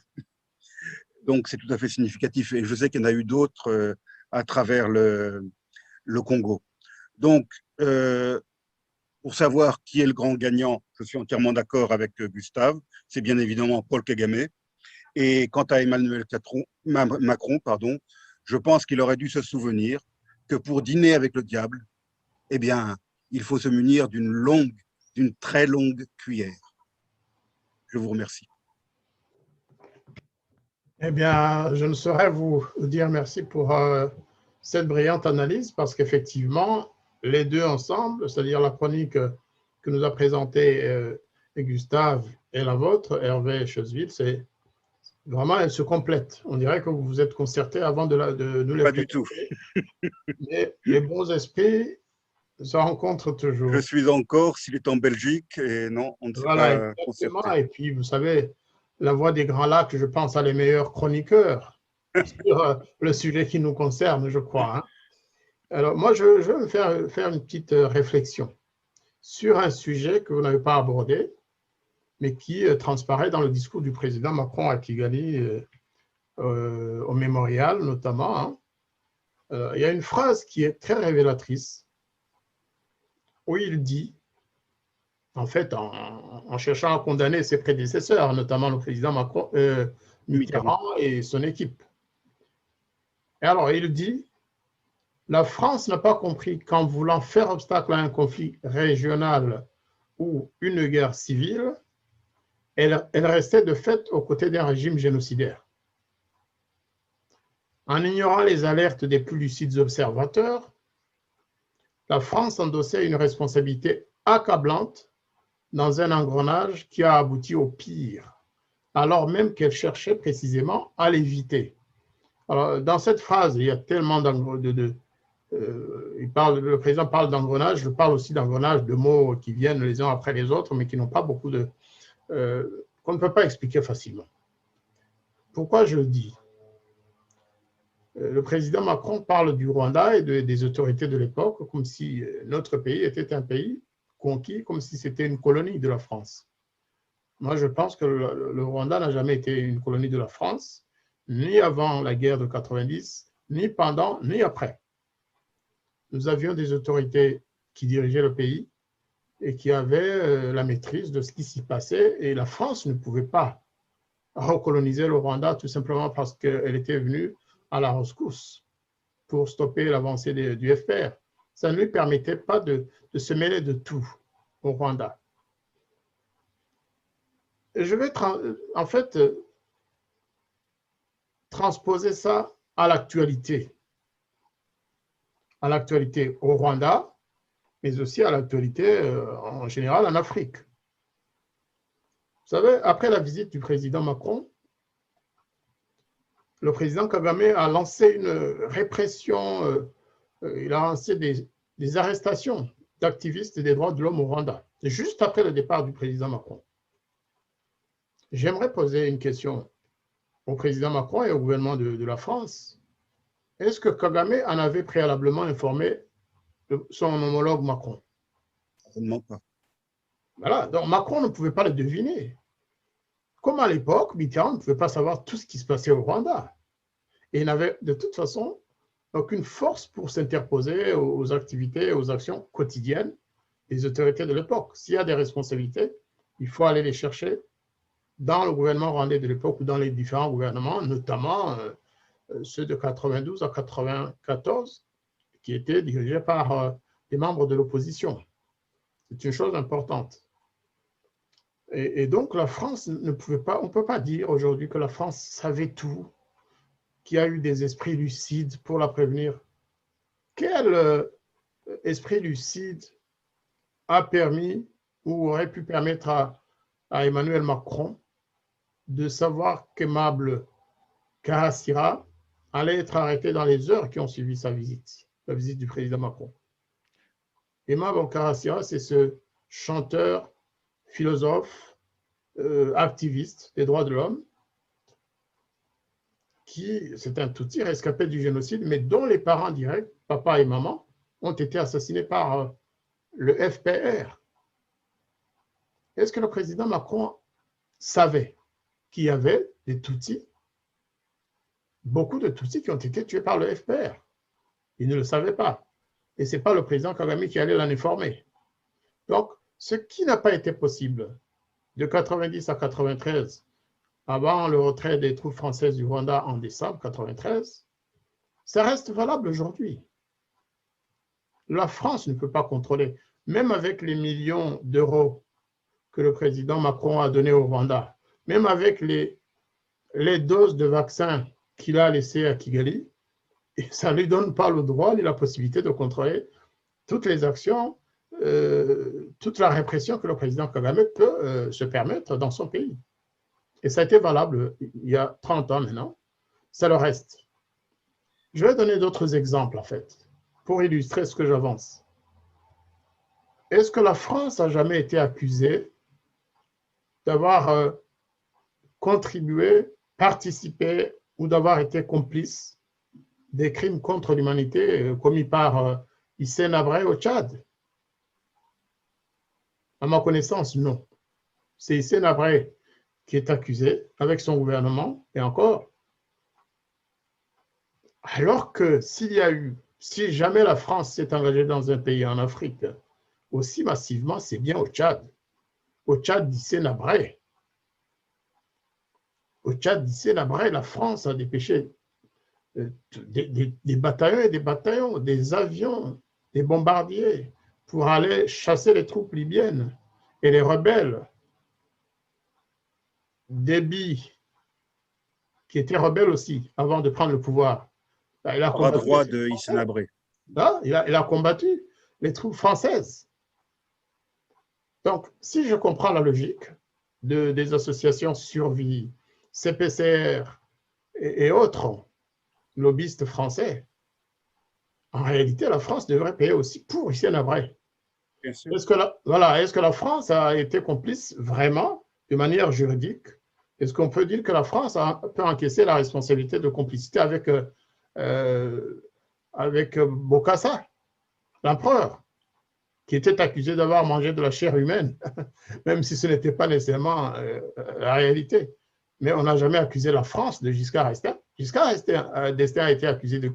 Donc, c'est tout à fait significatif. Et je sais qu'il y en a eu d'autres à travers le Congo. Donc, pour savoir qui est le grand gagnant, je suis entièrement d'accord avec Gustave. C'est bien évidemment Paul Kagame. Et quant à Emmanuel Macron, je pense qu'il aurait dû se souvenir que pour dîner avec le diable, eh bien, il faut se munir d'une très longue cuillère. Je vous remercie. Eh bien, je ne saurais vous dire merci pour cette brillante analyse parce qu'effectivement, les deux ensemble, c'est-à-dire la chronique que nous a présentée Gustave et la vôtre, Hervé Chosville, c'est vraiment, elles se complètent. On dirait que vous vous êtes concertés avant de nous les Pas du tout. Mais les bons esprits se rencontrent toujours. Je suis en Corse, il est en Belgique, et non, on ne s'est Voilà, pas exactement. concerté. Et puis, vous savez, la Voix des Grands Lacs, je pense à les meilleurs chroniqueurs sur le sujet qui nous concerne, je crois. Hein. Alors, moi, je vais me faire une petite réflexion sur un sujet que vous n'avez pas abordé, mais qui transparaît dans le discours du président Macron à Kigali, au mémorial notamment. Hein. Il y a une phrase qui est très révélatrice, où il dit, en fait, en cherchant à condamner ses prédécesseurs, notamment le président Macron, Mitterrand et son équipe. Et alors, il dit, la France n'a pas compris qu'en voulant faire obstacle à un conflit régional ou une guerre civile, elle restait de fait aux côtés d'un régime génocidaire. En ignorant les alertes des plus lucides observateurs, la France endossait une responsabilité accablante dans un engrenage qui a abouti au pire, alors même qu'elle cherchait précisément à l'éviter. Alors, dans cette phrase, il y a tellement le président parle d'engrenage, je parle aussi d'engrenage, de mots qui viennent les uns après les autres, mais qui n'ont pas beaucoup de... qu'on ne peut pas expliquer facilement. Pourquoi je le dis? Le président Macron parle du Rwanda et des autorités de l'époque comme si notre pays était un pays conquis, comme si c'était une colonie de la France. Moi, je pense que le Rwanda n'a jamais été une colonie de la France, ni avant la guerre de 90, ni pendant, ni après. Nous avions des autorités qui dirigeaient le pays et qui avaient la maîtrise de ce qui s'y passait, et la France ne pouvait pas recoloniser le Rwanda tout simplement parce qu'elle était venue à la rescousse pour stopper l'avancée du FPR. Ça ne lui permettait pas de se mêler de tout au Rwanda. Et je vais en fait transposer ça à l'actualité au Rwanda, mais aussi à l'actualité en général en Afrique. Vous savez, après la visite du président Macron, le président Kagame a lancé une répression, il a lancé des arrestations d'activistes des droits de l'homme au Rwanda, juste après le départ du président Macron. J'aimerais poser une question au président Macron et au gouvernement de la France. Est-ce que Kagame en avait préalablement informé son homologue Macron? Certainement pas. Voilà, donc Macron ne pouvait pas le deviner. Comme à l'époque, Mitterrand ne pouvait pas savoir tout ce qui se passait au Rwanda. Et il n'avait de toute façon aucune force pour s'interposer aux activités, aux actions quotidiennes des autorités de l'époque. S'il y a des responsabilités, il faut aller les chercher dans le gouvernement rwandais de l'époque ou dans les différents gouvernements, notamment ceux de 92 à 94, qui étaient dirigés par des membres de l'opposition. C'est une chose importante. Et donc, la France ne pouvait pas, on ne peut pas dire aujourd'hui que la France savait tout, qu'il y a eu des esprits lucides pour la prévenir. Quel esprit lucide a permis ou aurait pu permettre à Emmanuel Macron de savoir qu'Aimable Karasira allait être arrêté dans les heures qui ont suivi sa visite, la visite du président Macron? Aimable Karasira, c'est ce chanteur, philosophe, activiste des droits de l'homme, qui, c'est un Tutsi rescapé du génocide, mais dont les parents directs, papa et maman, ont été assassinés par le FPR. Est-ce que le président Macron savait qu'il y avait des Tutsis, beaucoup de Tutsis qui ont été tués par le FPR. Ils ne le savaient pas. Et ce n'est pas le président Kagame qui allait l'en informer. Donc, ce qui n'a pas été possible de 90 à 93, avant le retrait des troupes françaises du Rwanda en décembre 93, ça reste valable aujourd'hui. La France ne peut pas contrôler, même avec les millions d'euros que le président Macron a donnés au Rwanda, même avec les doses de vaccins qu'il a laissées à Kigali, et ça ne lui donne pas le droit ni la possibilité de contrôler toutes les actions, toute la répression que le président Kagame peut se permettre dans son pays. Et ça a été valable il y a 30 ans maintenant, ça le reste. Je vais donner d'autres exemples en fait, pour illustrer ce que j'avance. Est-ce que la France a jamais été accusée d'avoir contribué, participé ou d'avoir été complice des crimes contre l'humanité commis par Hissène Habré au Tchad? À ma connaissance, non. C'est Hissène Habré qui est accusé avec son gouvernement, et encore. Alors que si jamais la France s'est engagée dans un pays en Afrique aussi massivement, c'est bien au Tchad. Au Tchad d'Hissène Habré. Au Tchad d'Hissène Habré, la France a dépêché des bataillons et des bataillons, des avions, des bombardiers pour aller chasser les troupes libyennes et les rebelles. Déby, qui était rebelle aussi avant de prendre le pouvoir. Il a bras droit de Hissène Habré. Il a combattu les troupes françaises. Donc, si je comprends la logique des associations Survie, CPCR et autres lobbyistes français, en réalité, la France devrait payer aussi pour Hissène Habré. Est-ce que la France a été complice vraiment de manière juridique? Est-ce qu'on peut dire que la France peut encaisser la responsabilité de complicité avec Bokassa, l'empereur, qui était accusé d'avoir mangé de la chair humaine, même si ce n'était pas nécessairement la réalité. Mais on n'a jamais accusé la France de Giscard d'Estaing. Giscard d'Estaing a été accusé de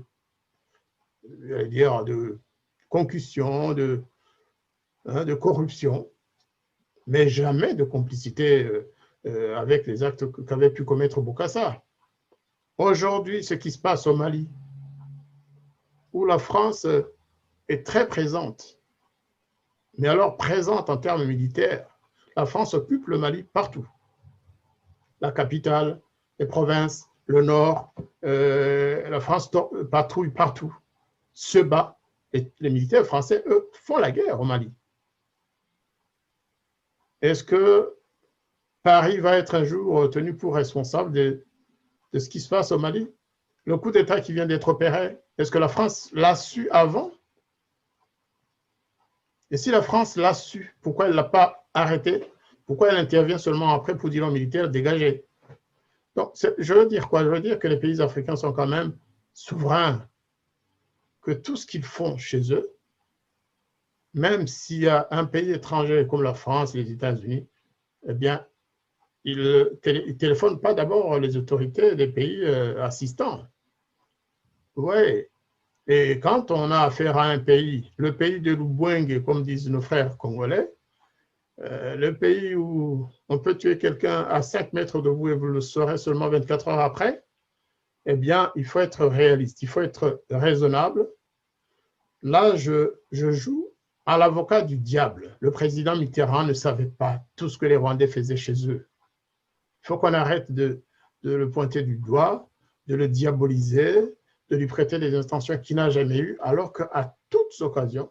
concussion, de corruption, mais jamais de complicité avec les actes qu'avait pu commettre Bokassa. Aujourd'hui, ce qui se passe au Mali, où la France est très présente, mais alors présente en termes militaires, la France occupe le Mali partout. La capitale, les provinces, le nord, la France patrouille partout, se bat. Et les militaires français, eux, font la guerre au Mali. Est-ce que Paris va être un jour tenu pour responsable de ce qui se passe au Mali? Le coup d'État qui vient d'être opéré, est-ce que la France l'a su avant? Et si la France l'a su, pourquoi elle ne l'a pas arrêté? Pourquoi elle intervient seulement après pour dire aux militaires dégagez? Donc, je veux dire quoi? Je veux dire que les pays africains sont quand même souverains, que tout ce qu'ils font chez eux, même s'il y a un pays étranger comme la France, les États-Unis, eh bien, ils ne téléphonent pas d'abord les autorités des pays assistants. Oui. Et quand on a affaire à un pays, le pays de Lubwenge, comme disent nos frères congolais, le pays où on peut tuer quelqu'un à 5 mètres de vous et vous le saurez seulement 24 heures après, eh bien, il faut être réaliste, il faut être raisonnable. Là, je joue à l'avocat du diable. Le président Mitterrand ne savait pas tout ce que les Rwandais faisaient chez eux. Il faut qu'on arrête de le pointer du doigt, de le diaboliser, de lui prêter des intentions qu'il n'a jamais eues, alors qu'à toutes occasions,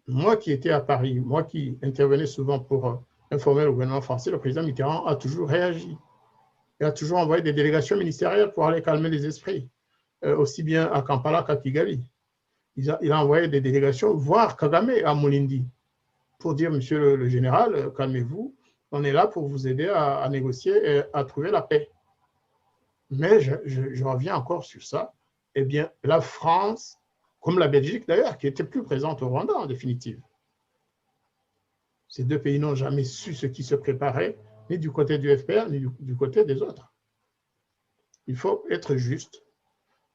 moi qui étais à Paris, moi qui intervenais souvent pour informer le gouvernement français, le président Mitterrand a toujours réagi. Il a toujours envoyé des délégations ministérielles pour aller calmer les esprits, aussi bien à Kampala qu'à Kigali. Il a envoyé des délégations voir Kagame à Mulindi pour dire, monsieur le général, calmez-vous, on est là pour vous aider à négocier et à trouver la paix. Mais je reviens encore sur ça. Eh bien, la France, comme la Belgique d'ailleurs, qui était plus présente au Rwanda en définitive. Ces deux pays n'ont jamais su ce qui se préparait ni du côté du FPR, ni du côté des autres. Il faut être juste.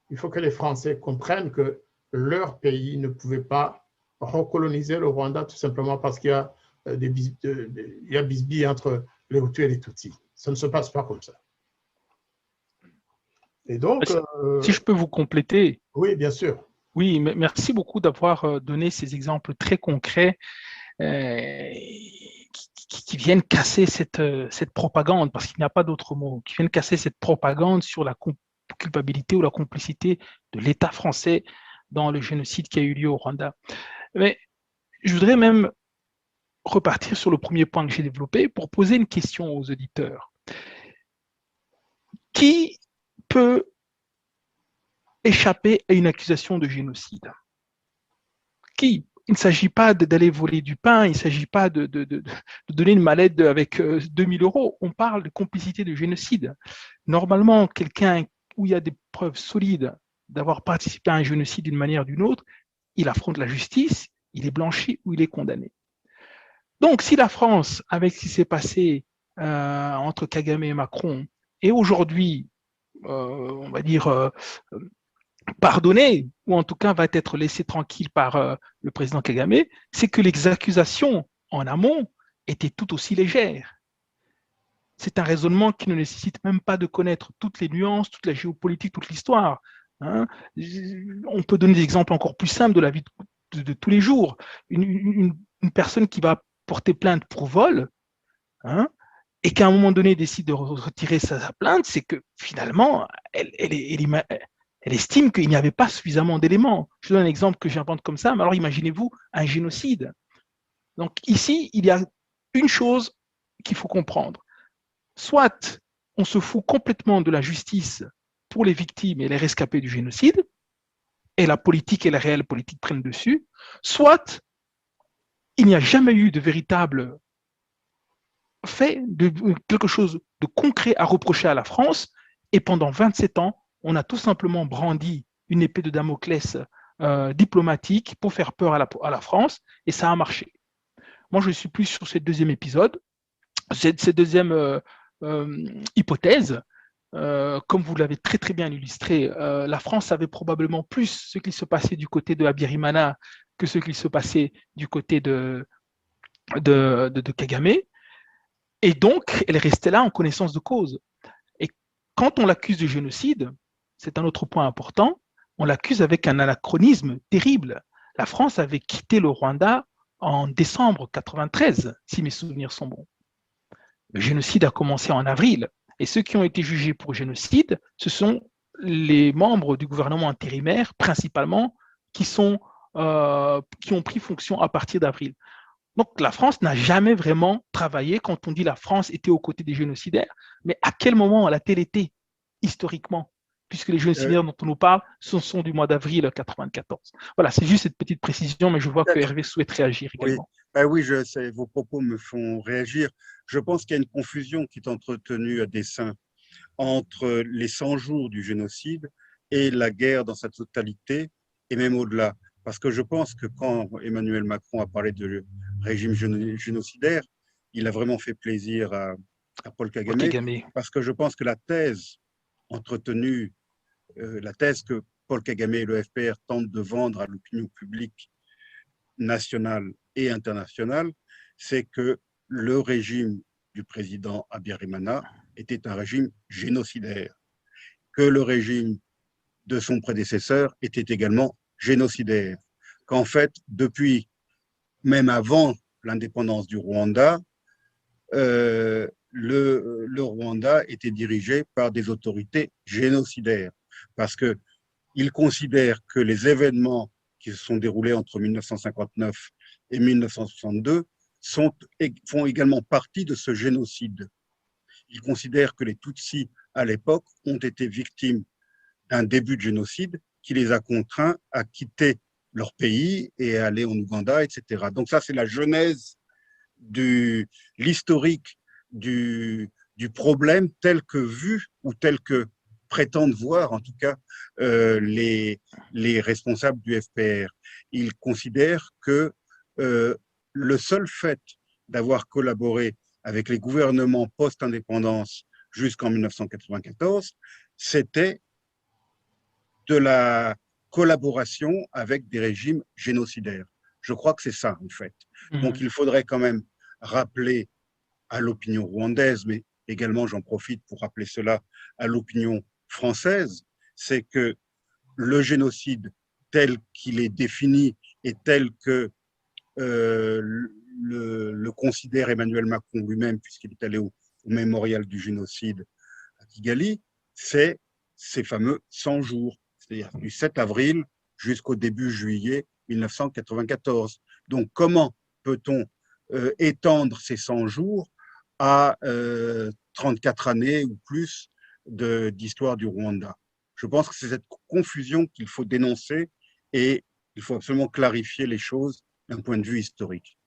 Il faut que les Français comprennent que leur pays ne pouvait pas recoloniser le Rwanda tout simplement parce qu'il y a il y a bisbille entre les Hutus et les Tutsis. Ça ne se passe pas comme ça. Et donc, si je peux vous compléter. Oui, bien sûr. Oui, merci beaucoup d'avoir donné ces exemples très concrets qui viennent casser cette propagande, parce qu'il n'y a pas d'autre mot, qui viennent casser cette propagande sur la culpabilité ou la complicité de l'État français dans le génocide qui a eu lieu au Rwanda. Mais je voudrais même repartir sur le premier point que j'ai développé pour poser une question aux auditeurs. Qui peut échapper à une accusation de génocide? Qui? Il ne s'agit pas d'aller voler du pain, il ne s'agit pas de donner une mallette avec 2000 €. On parle de complicité de génocide. Normalement, quelqu'un où il y a des preuves solides d'avoir participé à un génocide d'une manière ou d'une autre, il affronte la justice, il est blanchi ou il est condamné. Donc, si la France, avec ce qui s'est passé entre Kagame et Macron, est aujourd'hui, on va dire, pardonné, ou en tout cas va être laissé tranquille par le président Kagame, c'est que les accusations en amont étaient tout aussi légères. C'est un raisonnement qui ne nécessite même pas de connaître toutes les nuances, toute la géopolitique, toute l'histoire. Hein. On peut donner des exemples encore plus simples de la vie de tous les jours. Une personne qui va porter plainte pour vol, hein, et qu'à un moment donné décide de retirer sa plainte, c'est que finalement, elle estime qu'il n'y avait pas suffisamment d'éléments. Je donne un exemple que j'invente comme ça, mais alors imaginez-vous un génocide. Donc ici, il y a une chose qu'il faut comprendre. Soit on se fout complètement de la justice pour les victimes et les rescapés du génocide, et la politique et la réelle politique prennent dessus, soit il n'y a jamais eu de véritable fait, de quelque chose de concret à reprocher à la France, et pendant 27 ans, on a tout simplement brandi une épée de Damoclès diplomatique pour faire peur à la France, et ça a marché. Moi, je suis plus sur ce deuxième épisode, cette deuxième hypothèse. Comme vous l'avez très très bien illustré, la France savait probablement plus ce qui se passait du côté de Habyarimana que ce qui se passait du côté de Kagame, et donc elle restait là en connaissance de cause. Et quand on l'accuse de génocide, c'est un autre point important, on l'accuse avec un anachronisme terrible. La France avait quitté le Rwanda en décembre 1993, si mes souvenirs sont bons. Le génocide a commencé en avril. Et ceux qui ont été jugés pour génocide, ce sont les membres du gouvernement intérimaire, principalement, qui ont pris fonction à partir d'avril. Donc la France n'a jamais vraiment travaillé. Quand on dit la France était aux côtés des génocidaires, mais à quel moment a-t-elle été historiquement? Puisque les génocidaires dont on nous parle, ce sont du mois d'avril 1994. Voilà, c'est juste cette petite précision, mais je vois que Hervé souhaite réagir également. Oui, je sais, vos propos me font réagir. Je pense qu'il y a une confusion qui est entretenue à dessein entre les 100 jours du génocide et la guerre dans sa totalité, et même au-delà. Parce que je pense que quand Emmanuel Macron a parlé de régime génocidaire, il a vraiment fait plaisir à Paul Kagame, parce que je pense que la thèse entretenue, la thèse que Paul Kagame et le FPR tentent de vendre à l'opinion publique nationale et internationale, c'est que le régime du président Habyarimana était un régime génocidaire, que le régime de son prédécesseur était également génocidaire, qu'en fait, depuis, même avant l'indépendance du Rwanda, le Rwanda était dirigé par des autorités génocidaires, parce qu'ils considèrent que les événements qui se sont déroulés entre 1959 et 1962 font également partie de ce génocide. Ils considèrent que les Tutsis, à l'époque, ont été victimes d'un début de génocide qui les a contraints à quitter leur pays et à aller en Ouganda, etc. Donc ça, c'est la genèse l'historique du problème tel que vu ou tel que prétendent voir, en tout cas, les responsables du FPR. Ils considèrent que le seul fait d'avoir collaboré avec les gouvernements post-indépendance jusqu'en 1994, c'était de la collaboration avec des régimes génocidaires. Je crois que c'est ça, en fait. Donc, il faudrait quand même rappeler à l'opinion rwandaise, mais également, j'en profite pour rappeler cela à l'opinion française, c'est que le génocide tel qu'il est défini et tel que le considère Emmanuel Macron lui-même, puisqu'il est allé au mémorial du génocide à Kigali, c'est ces fameux 100 jours, c'est-à-dire du 7 avril jusqu'au début juillet 1994. Donc, comment peut-on étendre ces 100 jours à 34 années ou plus d'histoire du Rwanda? Je pense que c'est cette confusion qu'il faut dénoncer et il faut absolument clarifier les choses d'un point de vue historique.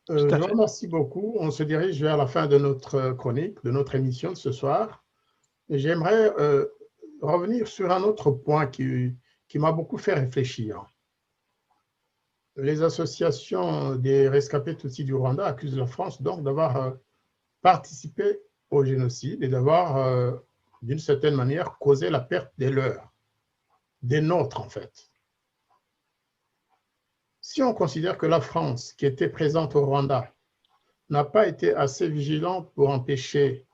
Je vous remercie beaucoup. On se dirige vers la fin de notre chronique, de notre émission de ce soir. J'aimerais revenir sur un autre point qui m'a beaucoup fait réfléchir. Les associations des rescapés Tutsis du Rwanda accusent la France donc d'avoir participé au génocide et d'avoir, d'une certaine manière, causé la perte des leurs, des nôtres en fait. Si on considère que la France, qui était présente au Rwanda, n'a pas été assez vigilante pour empêcher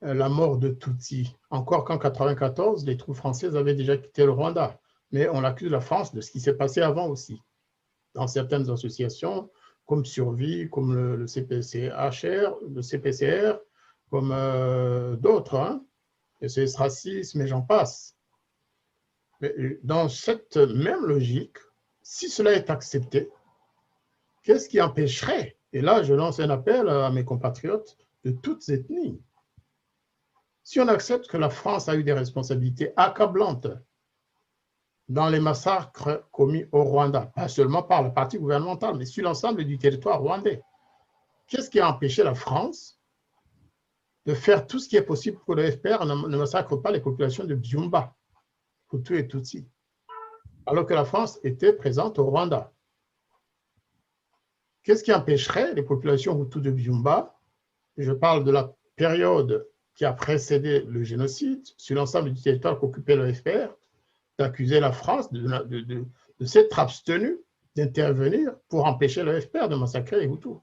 la mort de Tutsis, encore qu'en 1994, les troupes françaises avaient déjà quitté le Rwanda, mais on accuse la France de ce qui s'est passé avant aussi. Dans certaines associations, comme Survie, comme le CPCHR, le CPCR, comme d'autres, hein, SOS Racisme et j'en passe. Mais dans cette même logique, si cela est accepté, qu'est-ce qui empêcherait, et là je lance un appel à mes compatriotes de toutes ethnies, si on accepte que la France a eu des responsabilités accablantes dans les massacres commis au Rwanda, pas seulement par la partie gouvernementale, mais sur l'ensemble du territoire rwandais, qu'est-ce qui a empêché la France de faire tout ce qui est possible pour que le FPR ne massacre pas les populations de Byumba, Hutu et Tutsi, alors que la France était présente au Rwanda? Qu'est-ce qui empêcherait les populations Hutu de Byumba, je parle de la période qui a précédé le génocide, sur l'ensemble du territoire qu'occupait le FPR, d'accuser la France de s'être abstenue d'intervenir pour empêcher le FPR de massacrer les Hutus?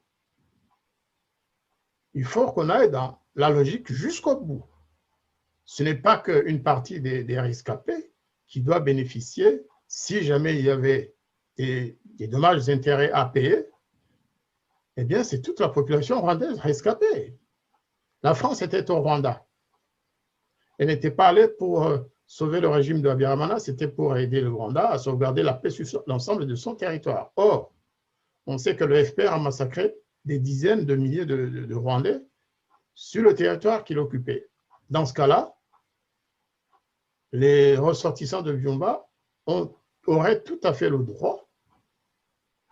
Il faut qu'on aille dans la logique jusqu'au bout. Ce n'est pas qu'une partie des rescapés qui doit bénéficier, si jamais il y avait des dommages d'intérêt à payer, eh bien, c'est toute la population rwandaise rescapée. La France était au Rwanda. Elle n'était pas allée pour sauver le régime de Habyarimana, c'était pour aider le Rwanda à sauvegarder la paix sur l'ensemble de son territoire. Or, on sait que le FPR a massacré des dizaines de milliers de Rwandais sur le territoire qu'il occupait. Dans ce cas-là, les ressortissants de Byumba auraient tout à fait le droit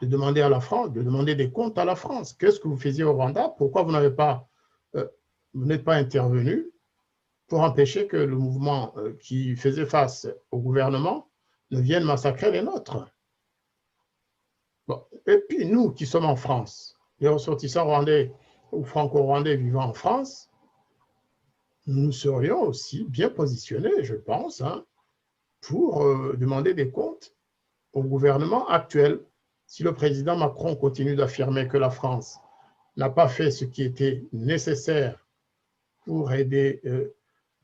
de demander à la France, de demander des comptes à la France. Qu'est-ce que vous faisiez au Rwanda? Pourquoi vous n'êtes pas intervenu pour empêcher que le mouvement qui faisait face au gouvernement ne vienne massacrer les nôtres? Bon. Et puis nous qui sommes en France, les ressortissants rwandais ou franco-rwandais vivant en France, nous serions aussi bien positionnés, je pense, hein, pour demander des comptes au gouvernement actuel. Si le président Macron continue d'affirmer que la France n'a pas fait ce qui était nécessaire pour aider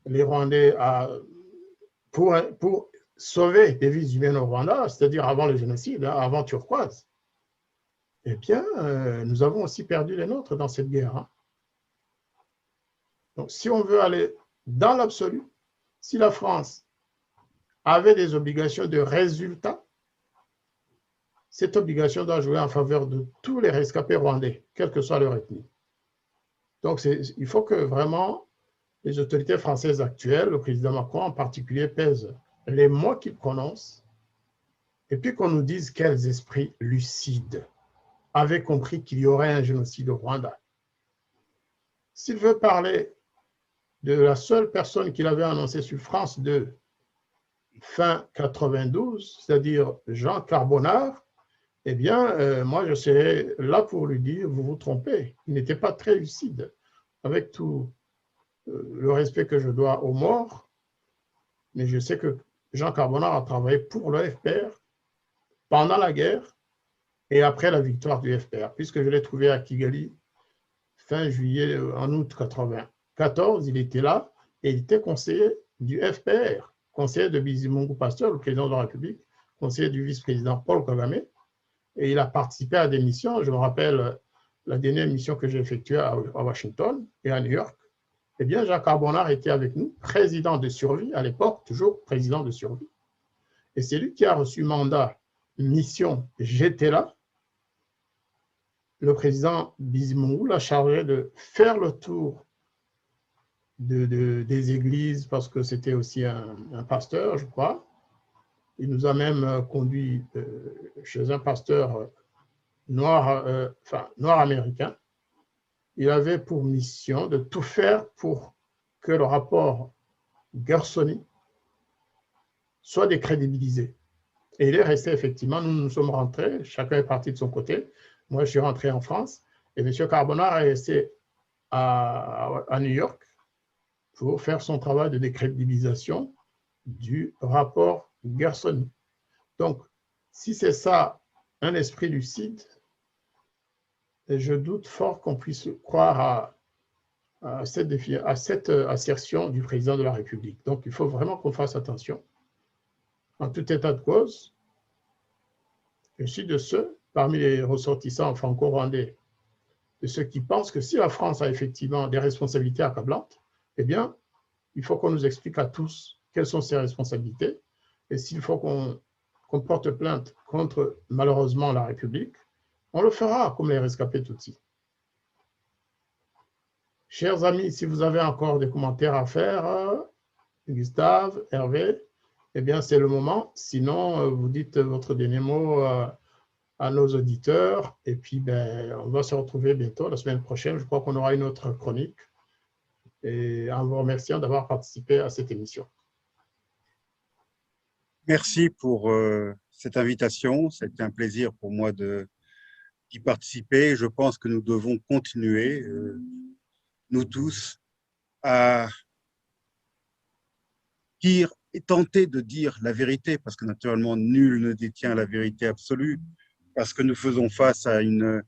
les Rwandais pour sauver des vies humaines au Rwanda, c'est-à-dire avant le génocide, hein, avant Turquoise, eh bien, nous avons aussi perdu les nôtres dans cette guerre. Hein. Donc, si on veut aller dans l'absolu, si la France avait des obligations de résultat, cette obligation doit jouer en faveur de tous les rescapés rwandais, quelle que soit leur ethnie. Donc, il faut que vraiment les autorités françaises actuelles, le président Macron en particulier, pèsent les mots qu'il prononce, et puis qu'on nous dise quels esprits lucides avaient compris qu'il y aurait un génocide au Rwanda. S'il veut parler de la seule personne qu'il avait annoncée sur France 2 fin 92, c'est-à-dire Jean Carbonard, eh bien, moi, je serais là pour lui dire, vous vous trompez. Il n'était pas très lucide. Avec tout le respect que je dois aux morts, mais je sais que Jean Carbonard a travaillé pour le FPR pendant la guerre et après la victoire du FPR, puisque je l'ai trouvé à Kigali fin juillet, en août 1994, il était là et il était conseiller du FPR, conseiller de Bizimungu Pasteur, le président de la République, conseiller du vice-président Paul Kagame, et il a participé à des missions. Je me rappelle la dernière mission que j'ai effectuée à Washington et à New York. Eh bien, Jacques Carbonard était avec nous, président de survie à l'époque, toujours président de survie. Et c'est lui qui a reçu mandat, mission, j'étais là. Le président Bizimungu l'a chargé de faire le tour des églises, parce que c'était aussi un pasteur, je crois. Il nous a même conduit chez un pasteur noir, noir américain. Il avait pour mission de tout faire pour que le rapport Gersony soit décrédibilisé. Et il est resté effectivement, nous sommes rentrés, chacun est parti de son côté. Moi, je suis rentré en France et M. Carbonard est resté à New York pour faire son travail de décrédibilisation du rapport Gersony. Donc, si c'est ça, un esprit lucide, je doute fort qu'on puisse croire à cette assertion du président de la République. Donc, il faut vraiment qu'on fasse attention. En tout état de cause, je suis de ceux, parmi les ressortissants franco-rwandais, de ceux qui pensent que si la France a effectivement des responsabilités accablantes, eh bien, il faut qu'on nous explique à tous quelles sont ces responsabilités. Et s'il faut qu'on porte plainte contre, malheureusement, la République, on le fera comme les rescapés Tutsis. Chers amis, si vous avez encore des commentaires à faire, Gustave, Hervé, eh bien, c'est le moment. Sinon, vous dites votre dernier mot à nos auditeurs. Et puis, on va se retrouver bientôt, la semaine prochaine. Je crois qu'on aura une autre chronique. Et en vous remerciant d'avoir participé à cette émission. Merci pour cette invitation. C'était un plaisir pour moi d'y participer. Je pense que nous devons continuer, nous tous, à dire et tenter de dire la vérité, parce que naturellement, nul ne détient la vérité absolue, parce que nous faisons face à une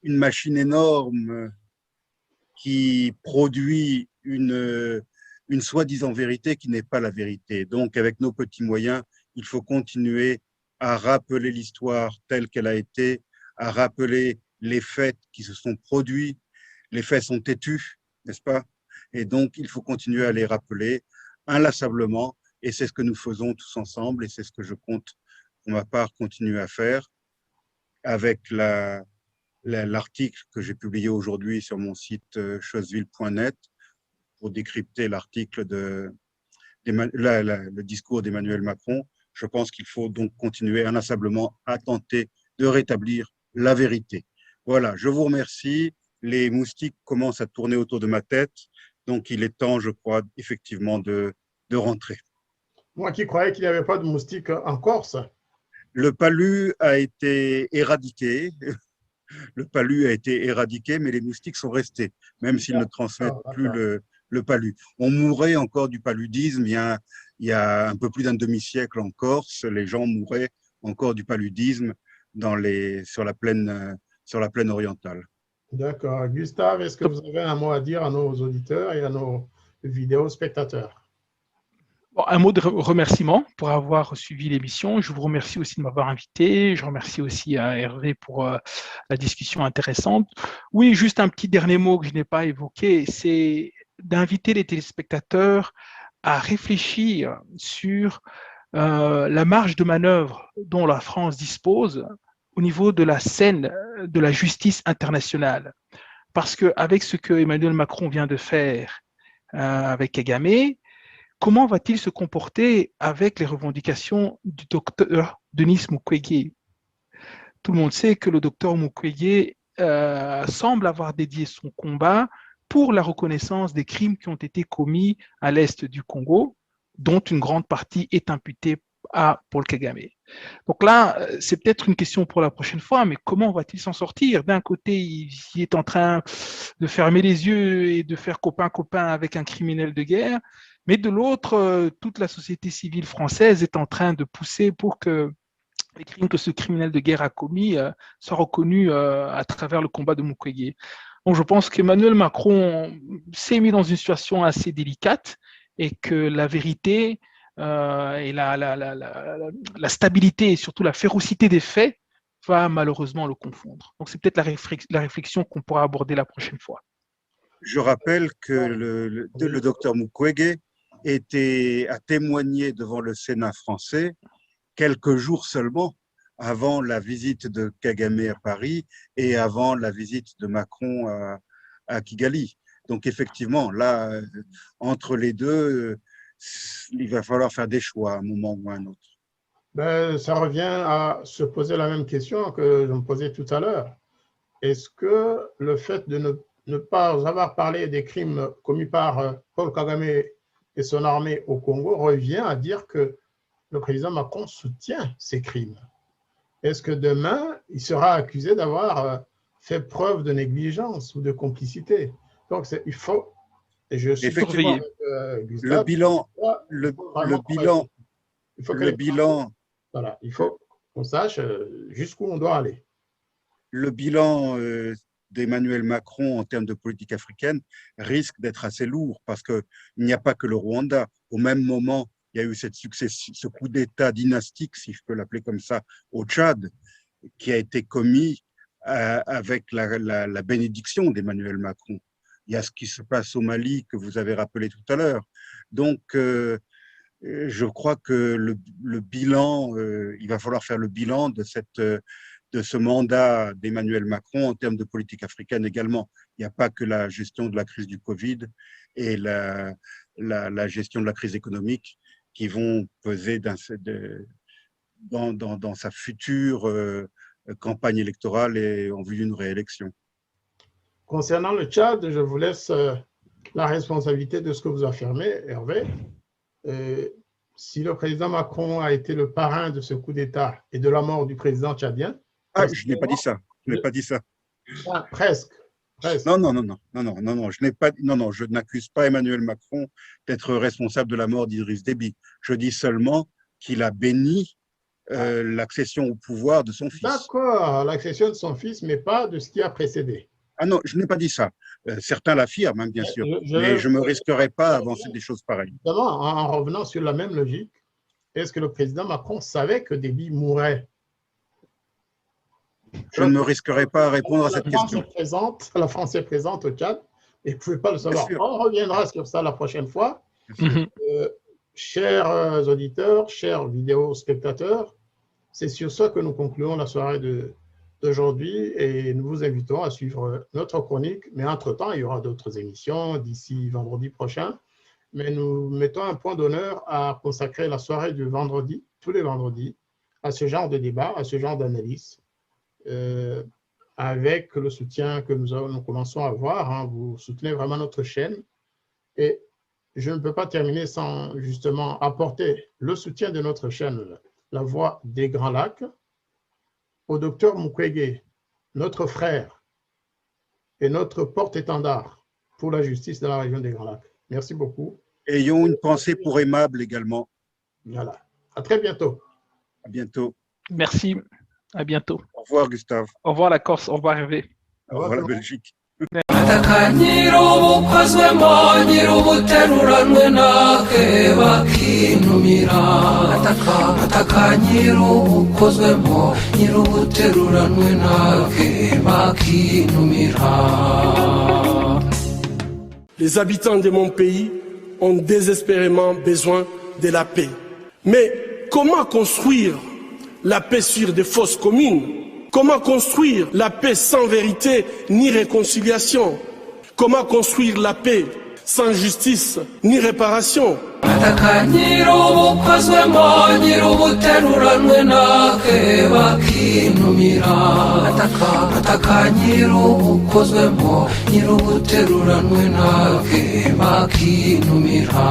machine énorme qui produit une soi-disant vérité qui n'est pas la vérité. Donc, avec nos petits moyens, il faut continuer à rappeler l'histoire telle qu'elle a été, à rappeler les faits qui se sont produits. Les faits sont têtus, n'est-ce pas? Et donc, il faut continuer à les rappeler inlassablement. Et c'est ce que nous faisons tous ensemble. Et c'est ce que je compte, pour ma part, continuer à faire avec l'article que j'ai publié aujourd'hui sur mon site choseville.net pour décrypter l'article le discours d'Emmanuel Macron. Je pense qu'il faut donc continuer inlassablement à tenter de rétablir la vérité. Voilà, je vous remercie. Les moustiques commencent à tourner autour de ma tête, donc il est temps, je crois, effectivement de rentrer. Moi qui croyais qu'il n'y avait pas de moustiques en Corse. Le palu a été éradiqué. Le palu a été éradiqué, mais les moustiques sont restés, même s'ils ne transmettent plus le palu. On mourrait encore du paludisme il y a un peu plus d'un demi-siècle en Corse. Les gens mouraient encore du paludisme sur la plaine orientale. D'accord. Gustave, est-ce que vous avez un mot à dire à nos auditeurs et à nos vidéos spectateurs? Bon, un mot de remerciement pour avoir suivi l'émission. Je vous remercie aussi de m'avoir invité. Je remercie aussi à Hervé pour la discussion intéressante. Oui, juste un petit dernier mot que je n'ai pas évoqué, c'est d'inviter les téléspectateurs à réfléchir sur la marge de manœuvre dont la France dispose au niveau de la scène de la justice internationale. Parce qu'avec ce que Emmanuel Macron vient de faire avec Kagame, comment va-t-il se comporter avec les revendications du docteur Denis Mukwege? Tout le monde sait que le docteur Mukwege semble avoir dédié son combat pour la reconnaissance des crimes qui ont été commis à l'est du Congo, dont une grande partie est imputée à Paul Kagame. Donc là, c'est peut-être une question pour la prochaine fois, mais comment va-t-il s'en sortir? D'un côté, il est en train de fermer les yeux et de faire copain-copain avec un criminel de guerre, mais de l'autre, toute la société civile française est en train de pousser pour que les crimes que ce criminel de guerre a commis soient reconnus à travers le combat de Mukwege. Donc je pense qu'Emmanuel Macron s'est mis dans une situation assez délicate et que la vérité et la stabilité et surtout la férocité des faits va malheureusement le confondre. Donc c'est peut-être la réflexion qu'on pourra aborder la prochaine fois. Je rappelle que le docteur Mukwege a témoigné devant le Sénat français quelques jours seulement avant la visite de Kagame à Paris et avant la visite de Macron à Kigali. Donc effectivement, là, entre les deux, il va falloir faire des choix à un moment ou à un autre. Ben, ça revient à se poser la même question que je me posais tout à l'heure. Est-ce que le fait de ne pas avoir parlé des crimes commis par Paul Kagame et son armée au Congo revient à dire que le président Macron soutient ces crimes? Est-ce que demain, il sera accusé d'avoir fait preuve de négligence ou de complicité? Donc, il faut, et je suis effectivement, Gustave, voilà, il faut qu'on sache jusqu'où on doit aller. Le bilan d'Emmanuel Macron en termes de politique africaine risque d'être assez lourd parce qu'il n'y a pas que le Rwanda. Au même moment, il y a eu ce coup d'État dynastique, si je peux l'appeler comme ça, au Tchad, qui a été commis avec la bénédiction d'Emmanuel Macron. Il y a ce qui se passe au Mali que vous avez rappelé tout à l'heure. Donc, je crois que le bilan, il va falloir faire le bilan de ce mandat d'Emmanuel Macron en termes de politique africaine également. Il n'y a pas que la gestion de la crise du Covid et la gestion de la crise économique qui vont peser dans sa future campagne électorale et en vue d'une réélection. Concernant le Tchad, je vous laisse la responsabilité de ce que vous affirmez, Hervé. Si le président Macron a été le parrain de ce coup d'État et de la mort du président tchadien… Ah, je n'ai pas dit ça. Je n'ai pas dit ça. Ah, presque. Non, je n'accuse pas Emmanuel Macron d'être responsable de la mort d'Idriss Déby. Je dis seulement qu'il a béni l'accession au pouvoir de son fils. D'accord, l'accession de son fils, mais pas de ce qui a précédé. Ah non, je n'ai pas dit ça. Certains l'affirment, hein, bien sûr, mais je ne me risquerai pas à avancer des choses pareilles. Évidemment, en revenant sur la même logique, est-ce que le président Macron savait que Déby mourrait? Je ne me risquerai pas à répondre à cette question. La France est présente au Tchad et vous ne pouvez pas le savoir. On reviendra sur ça la prochaine fois. Chers auditeurs, chers vidéospectateurs, c'est sur ça que nous concluons la soirée d'aujourd'hui et nous vous invitons à suivre notre chronique. Mais entre-temps, il y aura d'autres émissions d'ici vendredi prochain. Mais nous mettons un point d'honneur à consacrer la soirée du vendredi, tous les vendredis, à ce genre de débat, à ce genre d'analyse. Avec le soutien que nous commençons à avoir, hein, vous soutenez vraiment notre chaîne et je ne peux pas terminer sans justement apporter le soutien de notre chaîne La Voix des Grands Lacs au docteur Mukwege, notre frère et notre porte-étendard pour la justice de la région des Grands Lacs. Merci beaucoup. Ayons une pensée pour Aimable également. Voilà. À très bientôt. À bientôt. Merci. À bientôt. Au revoir, Gustave. Au revoir la Corse. Au revoir Hervé. Au revoir la Belgique. ataka nyir'ubukozwemo nyir'ubuteruranwe nake bakintumira ataka nyir'ubukozwemo nyir'ubuteruranwe nake bakintumira. Les habitants de mon pays ont désespérément besoin de la paix. Mais comment construire la paix sur des fausses communes? Comment construire la paix sans vérité ni réconciliation? Comment construire la paix sans justice ni réparation? ataka nyir'ubukozwemo nyir'ubuteruranwe nake bakintumira ataka nyir'ubukozwemo nyir'ubuteruranwe nake bakintumira.